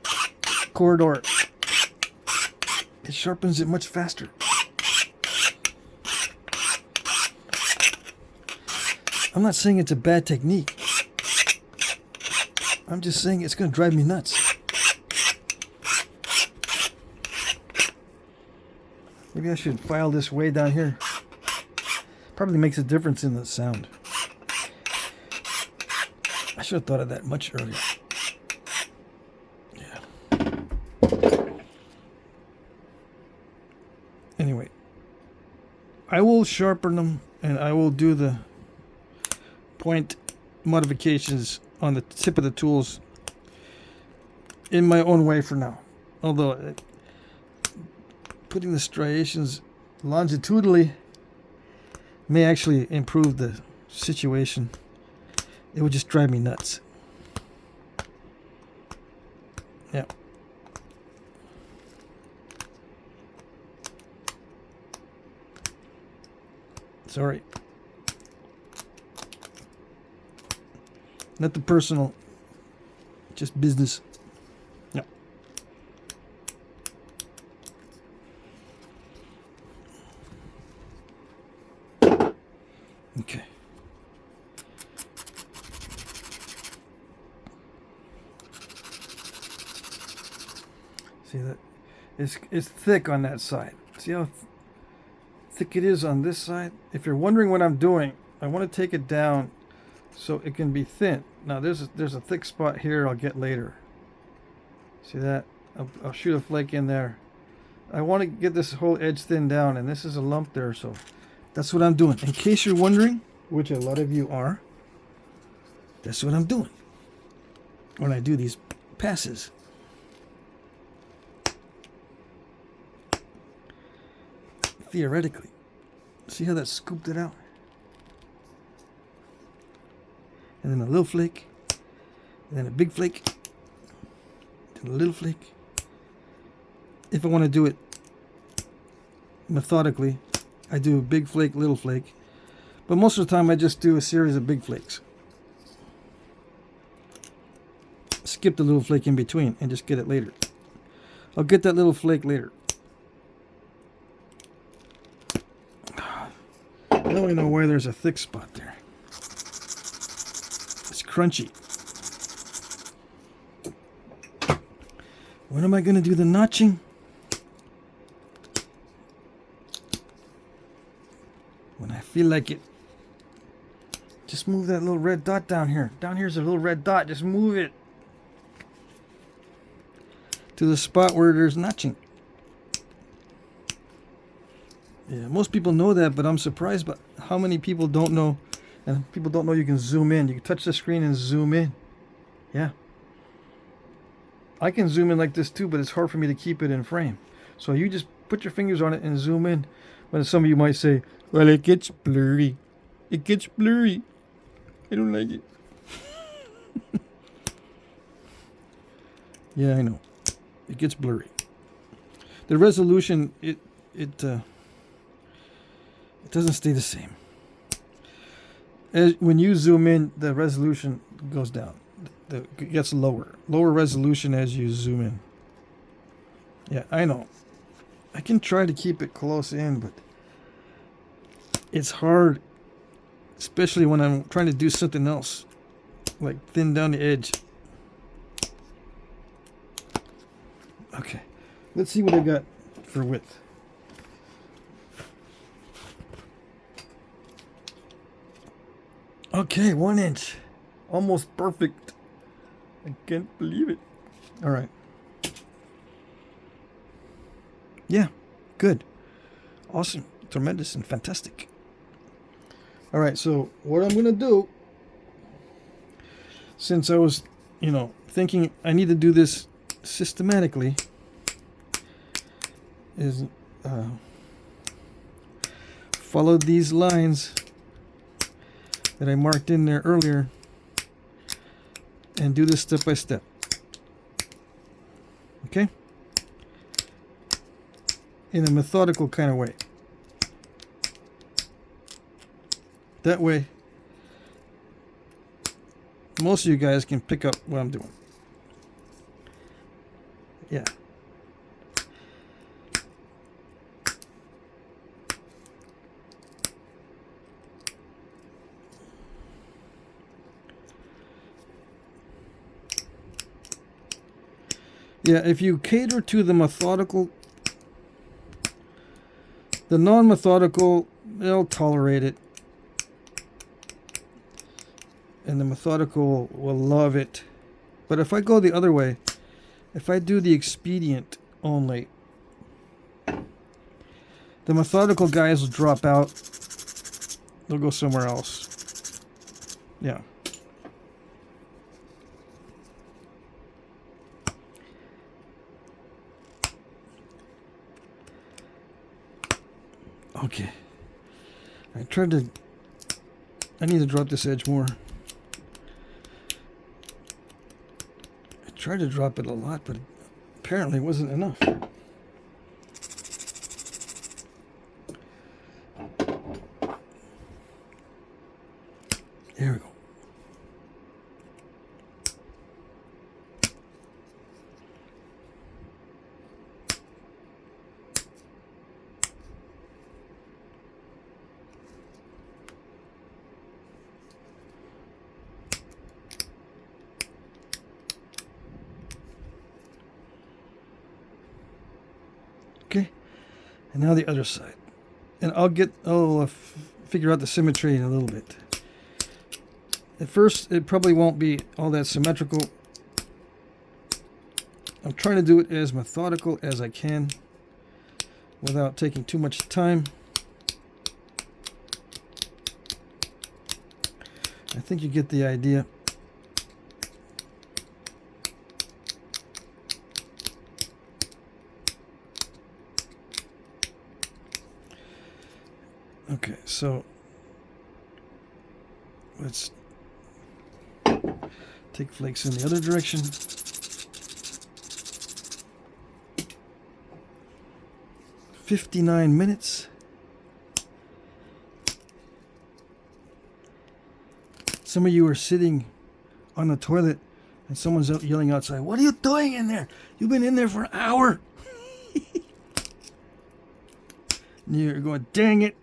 corridor. It sharpens it much faster. I'm not saying it's a bad technique. I'm just saying it's going to drive me nuts. Maybe I should file this way down here. Probably makes a difference in the sound. I should have thought of that much earlier. Yeah. Anyway, I will sharpen them and I will do the point modifications on the tip of the tools in my own way for now. Although putting the striations longitudinally may actually improve the situation. It would just drive me nuts. Yeah. Sorry. Not the personal, just business. Yeah. Okay. See that? It's thick on that side. See how thick it is on this side? If you're wondering what I'm doing, I want to take it down so it can be thin. Now there's a thick spot here I'll get later. See that? I'll shoot a flake in there. I want to get this whole edge thin down, and this is a lump there, so that's what I'm doing. In case you're wondering, which a lot of you are, that's what I'm doing when I do these passes. Theoretically. See how that scooped it out? And then a little flake, and then a big flake, and a little flake. If I want to do it methodically, I do a big flake, little flake. But most of the time I just do a series of big flakes. Skip the little flake in between and just get it later. I'll get that little flake later. Now I know why there's a thick spot there. It's crunchy. When am I going to do the notching? When I feel like it. Just move that little red dot down here. Down here's a little red dot. Just move it. to the spot where there's notching. Yeah, most people know that, but I'm surprised by how many people don't know. And people don't know you can zoom in. You can touch the screen and zoom in. Yeah. I can zoom in like this too, but it's hard for me to keep it in frame. So you just put your fingers on it and zoom in. But some of you might say, well, it gets blurry. It gets blurry. I don't like it. Yeah, I know. It gets blurry. The resolution, it doesn't stay the same. When you zoom in, the resolution goes down. It gets lower. Lower resolution as you zoom in. Yeah, I know. I can try to keep it close in, but it's hard. Especially when I'm trying to do something else. Like thin down the edge. Okay. Let's see what I got for width. Okay, 1 inch. Almost perfect. I can't believe it. All right. Yeah, good. Awesome. Tremendous and fantastic. All right, so what I'm going to do, since I was, thinking I need to do this systematically, is follow these lines that I marked in there earlier and do this step by step. Okay? In a methodical kind of way. That way, most of you guys can pick up what I'm doing. Yeah. Yeah, if you cater to the methodical, the non-methodical, they'll tolerate it. And the methodical will love it. But if I go the other way, if I do the expedient only, the methodical guys will drop out. They'll go somewhere else. Yeah. Okay. I need to drop this edge more. I tried to drop it a lot, but apparently it wasn't enough. There we go. Okay, and now the other side, and I'll figure out the symmetry in a little bit. At first, it probably won't be all that symmetrical. I'm trying to do it as methodical as I can without taking too much time. I think you get the idea. Okay, so let's take flakes in the other direction. "59 minutes. Some of you are sitting on the toilet and someone's out yelling outside, "What are you doing in there? You've been in there for an hour." And you're going, "Dang it.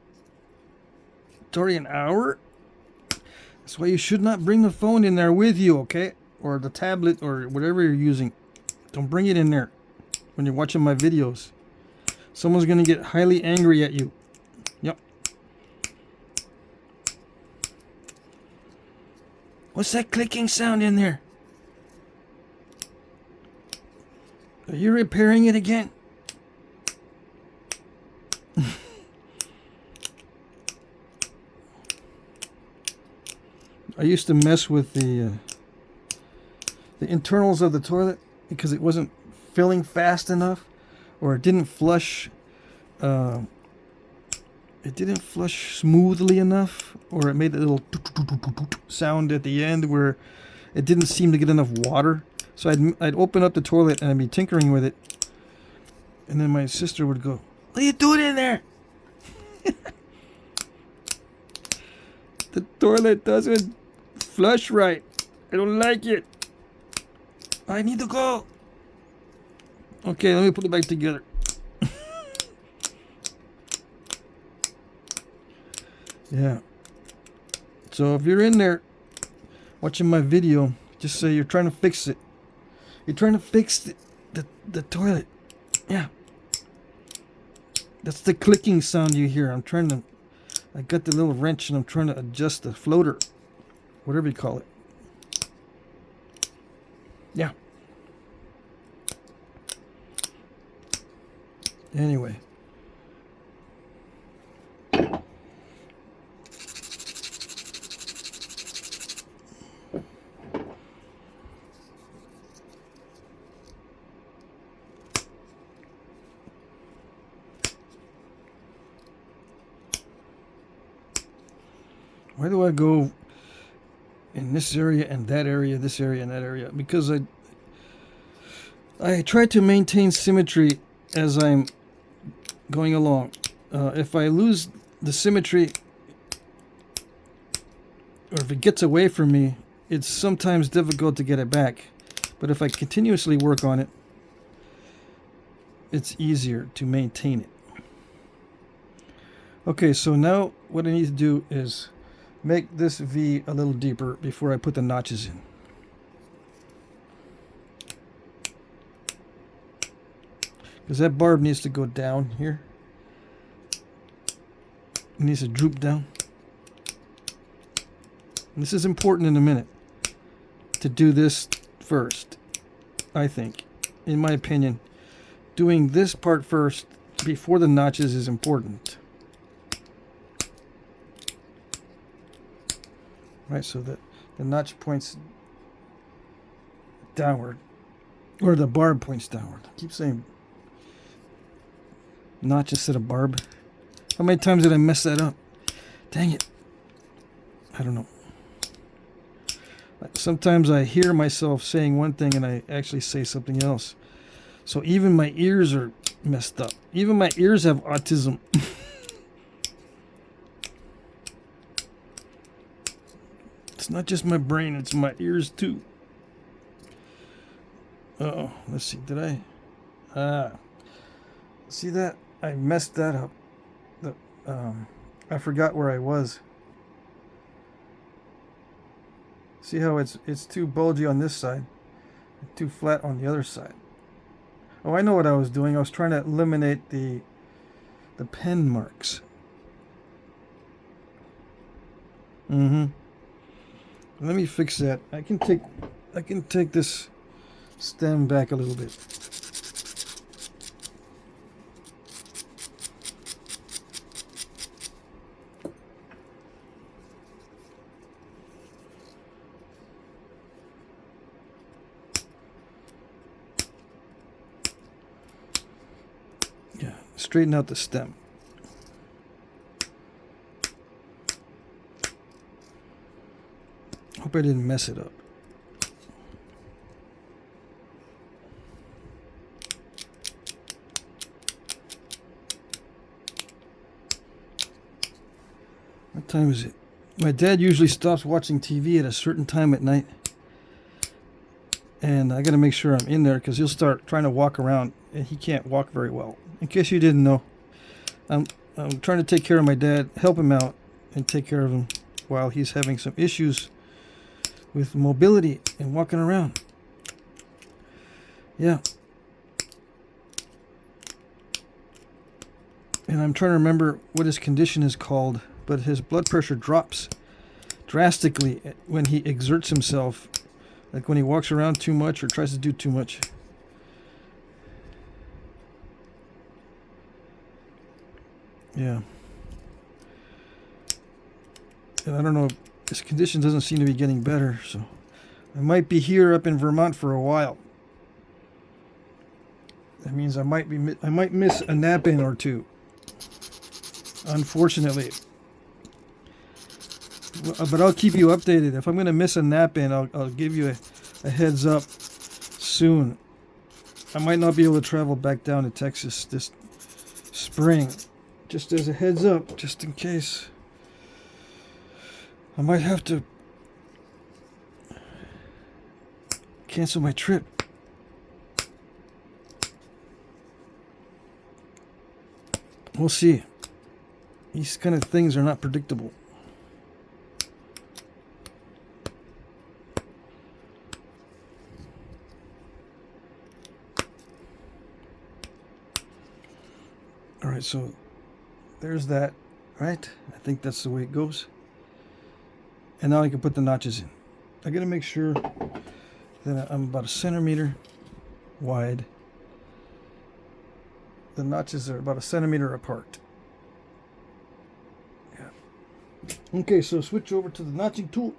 It's already an hour?" That's why you should not bring the phone in there with you, okay? Or the tablet or whatever you're using. Don't bring it in there when you're watching my videos. Someone's going to get highly angry at you. Yep. What's that clicking sound in there? Are you repairing it again? I used to mess with the internals of the toilet because it wasn't filling fast enough, or it didn't flush. It didn't flush smoothly enough, or it made a little sound at the end where it didn't seem to get enough water. So I'd open up the toilet and I'd be tinkering with it, and then my sister would go, "What are you doing in there?" The toilet doesn't flush right. I don't like it. I need to go. Okay, let me put it back together. Yeah. So if you're in there watching my video, just say you're trying to fix it. You're trying to fix the toilet. Yeah. That's the clicking sound you hear. I got the little wrench and I'm trying to adjust the floater. Whatever you call it. Yeah. Anyway. Why do I go in this area and that area, this area and that area? Because I try to maintain symmetry as I'm going along. If I lose the symmetry, or if it gets away from me, it's sometimes difficult to get it back. But if I continuously work on it, it's easier to maintain it. Okay, so now what I need to do is make this V a little deeper before I put the notches in. Because that barb needs to go down here. It needs to droop down. And this is important in a minute. To do this first, I think. In my opinion, doing this part first before the notches is important. Right, so that the notch points downward, or the barb points downward. I keep saying notch instead of barb. How many times did I mess that up? Dang it. I don't know. Sometimes I hear myself saying one thing and I actually say something else. So even my ears are messed up. Even my ears have autism. It's not just my brain, it's my ears too. Uh-oh, let's see, did I? See that? I messed that up. I forgot where I was. See how it's too bulgy on this side, too flat on the other side. Oh, I know what I was doing. I was trying to eliminate the pen marks. Let me fix that. I can take this stem back a little bit. Yeah, straighten out the stem. Hope I didn't mess it up. What time is it? My dad usually stops watching TV at a certain time at night. And I got to make sure I'm in there because he'll start trying to walk around and he can't walk very well. In case you didn't know, I'm trying to take care of my dad, help him out and take care of him while he's having some issues with mobility and walking around. Yeah. And I'm trying to remember what his condition is called, but his blood pressure drops drastically when he exerts himself, like when he walks around too much or tries to do too much. Yeah. And I don't know, this condition doesn't seem to be getting better, so I might be here up in Vermont for a while. That means I might miss a nap-in or two, unfortunately. But I'll keep you updated. If I'm going to miss a nap-in, I'll give you a heads up soon. I might not be able to travel back down to Texas this spring. Just as a heads up, just in case. I might have to cancel my trip. We'll see. These kind of things are not predictable. All right, so there's that, right? I think that's the way it goes. And now I can put the notches in. I gotta make sure that I'm about 1 centimeter wide. The notches are about 1 centimeter apart. Yeah. Okay, so switch over to the notching tool.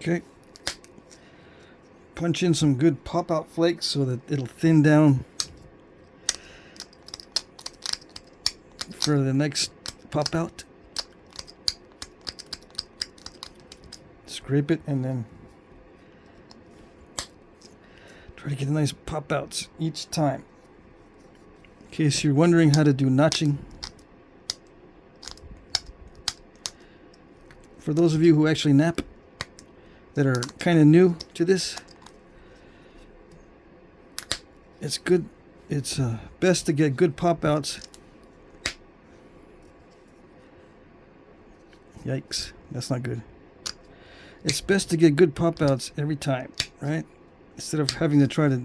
Okay. Punch in some good pop-out flakes so that it'll thin down for the next pop-out. Scrape it and then try to get nice pop-outs each time. In case you're wondering how to do notching. For those of you who actually nap, that are kind of new to this, it's good. It's best to get good pop outs. Yikes, that's not good. It's best to get good pop outs every time, right? Instead of having to try to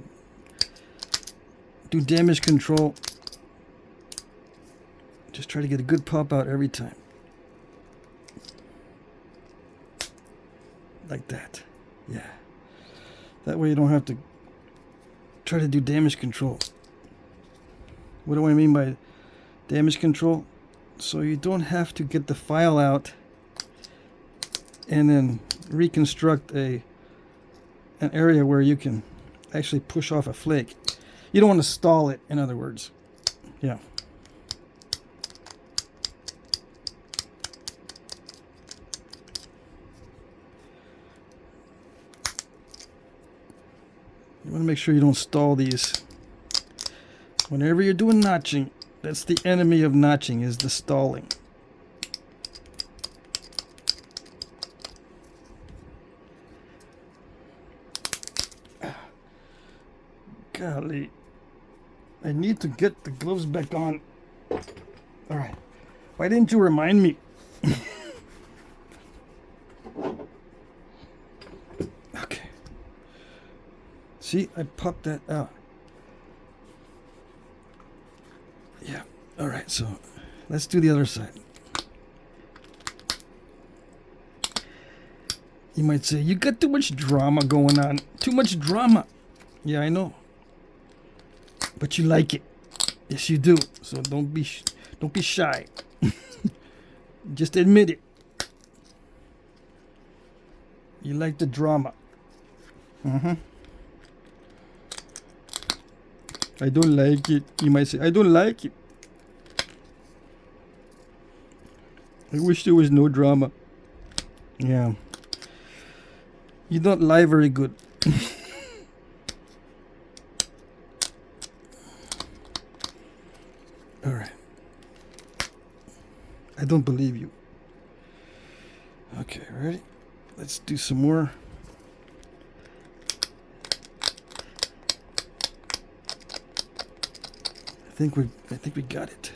do damage control, just try to get a good pop out every time. Like that. Yeah. That way you don't have to try to do damage control. What do I mean by damage control? So you don't have to get the file out and then reconstruct an area where you can actually push off a flake. You don't want to stall it, in other words. Yeah. You want to make sure you don't stall these. Whenever you're doing notching, that's the enemy of notching, is the stalling. Golly. I need to get the gloves back on. Alright. Why didn't you remind me? See, I popped that out. Yeah. All right, so let's do the other side. You might say, you got too much drama going on. Too much drama. Yeah, I know. But you like it. Yes, you do. So don't be shy. Just admit it. You like the drama. I don't like it. You might say, I don't like it. I wish there was no drama. Yeah. You don't lie very good. Alright. I don't believe you. Okay, ready? Let's do some more. I think we got it.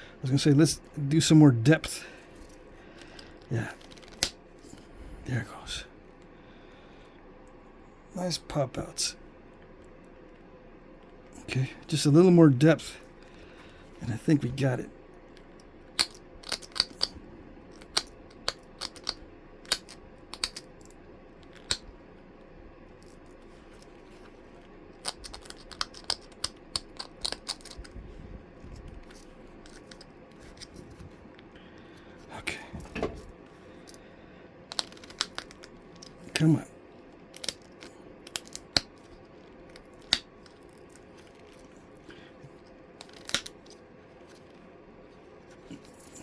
I was gonna say, let's do some more depth. Yeah. There it goes. Nice pop outs. Okay, just a little more depth, and I think we got it. Okay. Come on.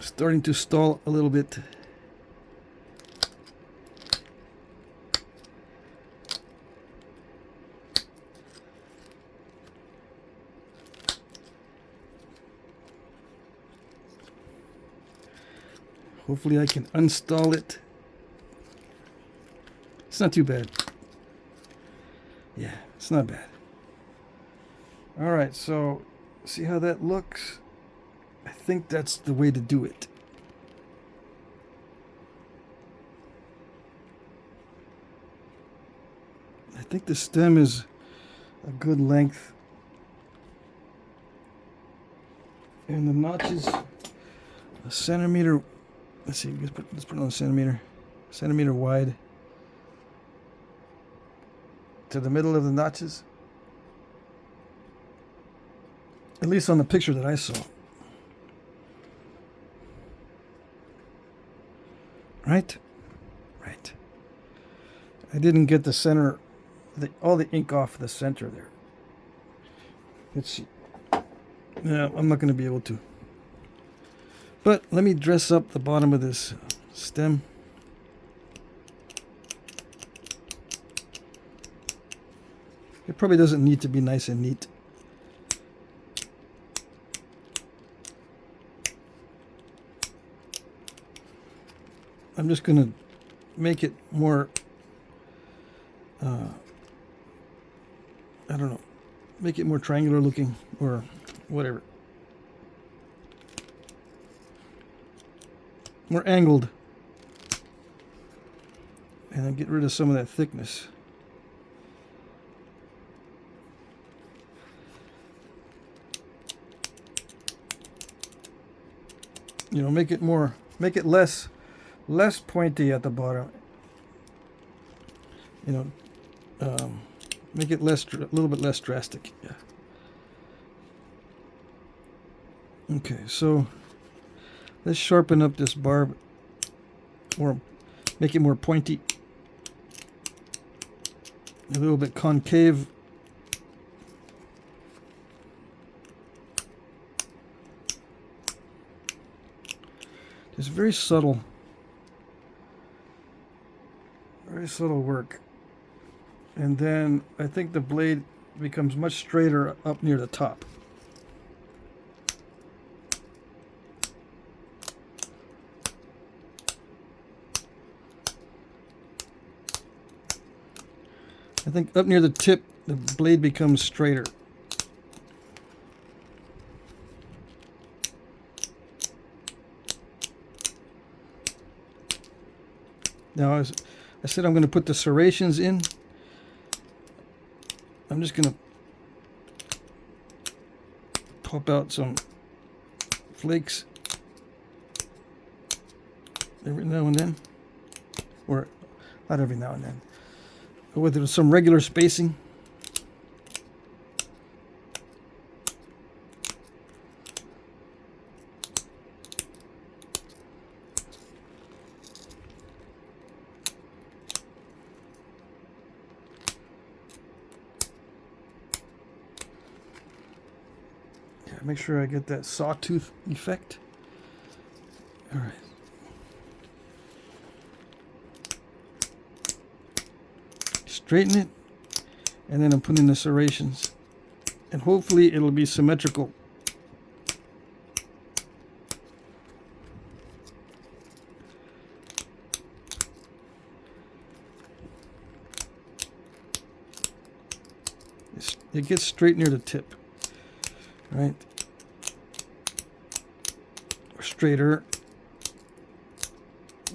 Starting to stall a little bit. Hopefully I can unstall it. It's not too bad. Yeah, it's not bad. All right, so see how that looks? I think that's the way to do it. I think the stem is a good length. And the notches, a centimeter, let's see, let's put it on a centimeter wide to the middle of the notches. At least on the picture that I saw. Right? Right. I didn't get the center, all the ink off the center there. Let's see. No, I'm not going to be able to. But let me dress up the bottom of this stem. It probably doesn't need to be nice and neat. I'm just going to make it more, I don't know, make it more triangular looking or whatever. More angled. And then get rid of some of that thickness. You know, make it less pointy at the bottom. You know, make it a little bit less drastic. Yeah. Okay, so let's sharpen up this barb, or make it more pointy, a little bit concave. Just very subtle work. And then I think the blade becomes much straighter up near the top. I think up near the tip, the blade becomes straighter. Now, as I said, I'm going to put the serrations in. I'm just going to pop out some flakes every now and then, or not every now and then, with some regular spacing. Make sure I get that sawtooth effect. All right. Straighten it, and then I'm putting the serrations, and hopefully it'll be symmetrical. It gets straight near the tip, right? Straighter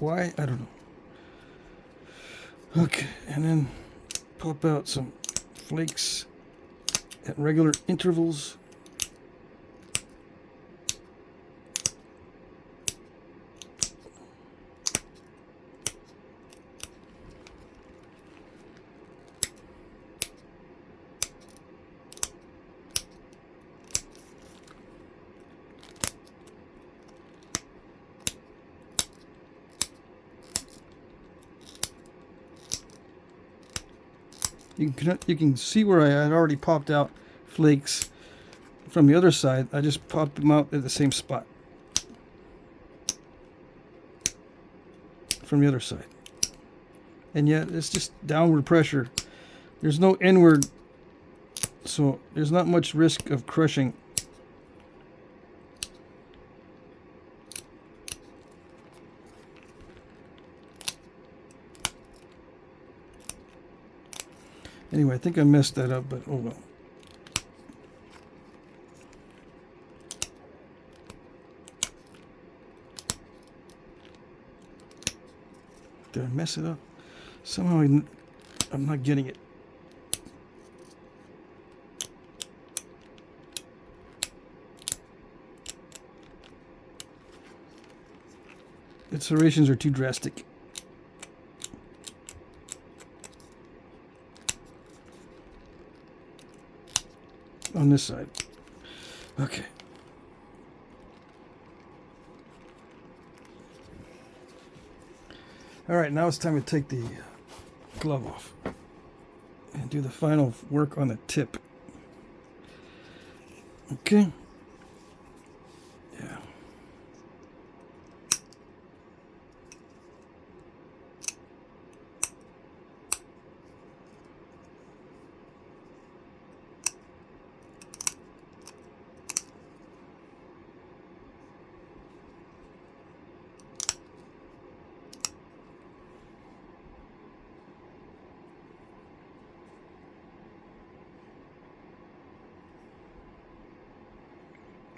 Why? I don't know. Okay, and then pop out some flakes at regular intervals. You can see where I had already popped out flakes from the other side. I just popped them out at the same spot from the other side. And yet it's just downward pressure. There's no inward, so there's not much risk of crushing. Anyway, I think I messed that up, but oh well. Did I mess it up? Somehow I'm not getting it. Its serrations are too drastic. On this side. Okay. All right, now it's time to take the glove off and do the final work on the tip. Okay. Yeah.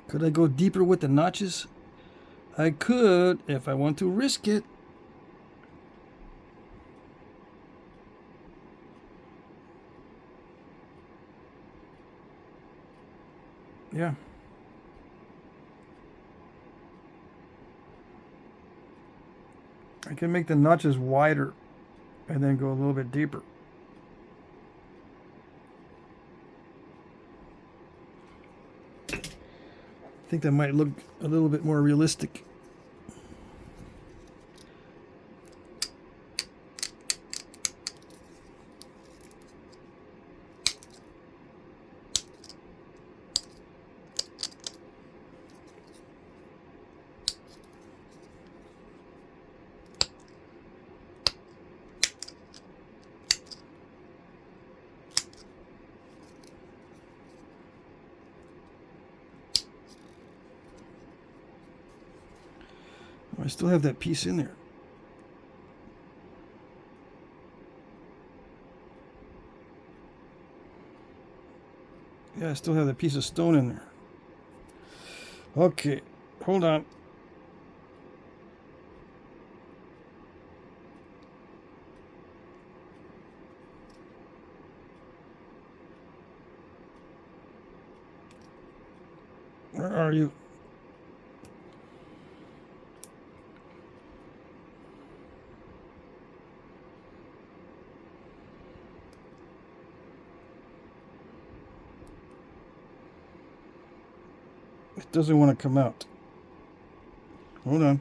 Could I go deeper with the notches? I could if I want to risk it. Yeah. I can make the notches wider and then go a little bit deeper. I think that might look a little bit more realistic. I still have that piece in there. Yeah, I still have that piece of stone in there. Okay, hold on. Where are you? It doesn't want to come out. Hold on.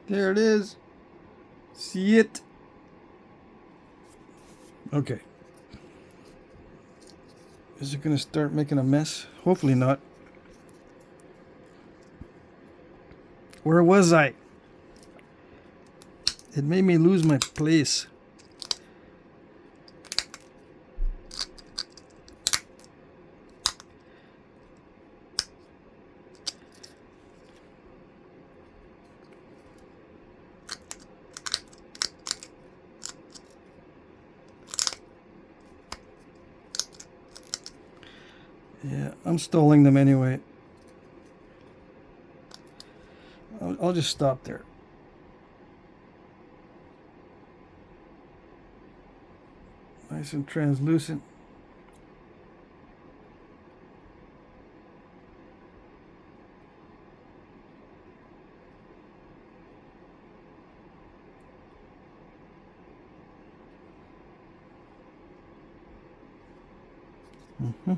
There it is. See it? Okay. Is it going to start making a mess? Hopefully not. Where was I? It made me lose my place. Yeah, I'm stalling them anyway. I'll just stop there. Nice and translucent. Mm-hmm.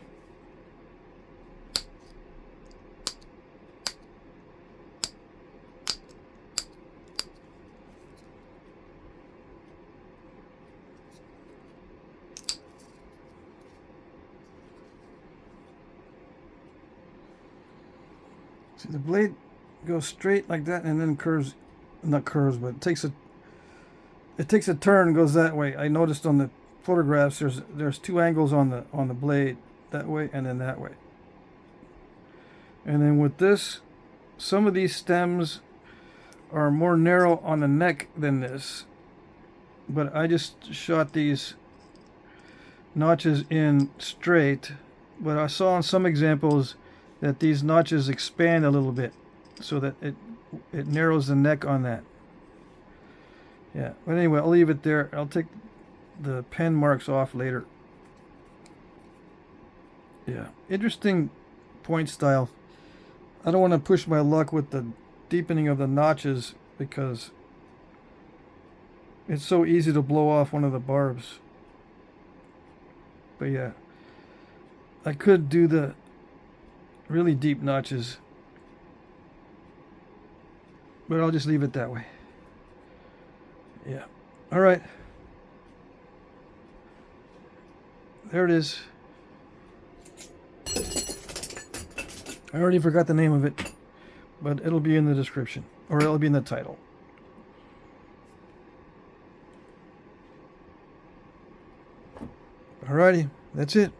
See, the blade goes straight like that and then curves, not curves, but it takes a turn and goes that way. I noticed on the photographs there's two angles on the blade, that way and then that way. And then with this, some of these stems are more narrow on the neck than this, but I just shot these notches in straight. But I saw in some examples that these notches expand a little bit so that it narrows the neck on that. Yeah, but anyway, I'll leave it there. I'll take the pen marks off later. Yeah, interesting point style. I don't want to push my luck with the deepening of the notches because it's so easy to blow off one of the barbs. But yeah, I could do the really deep notches, but I'll just leave it that way. Yeah. All right. There it is. I already forgot the name of it, but it'll be in the description, or it'll be in the title. Alrighty, that's it.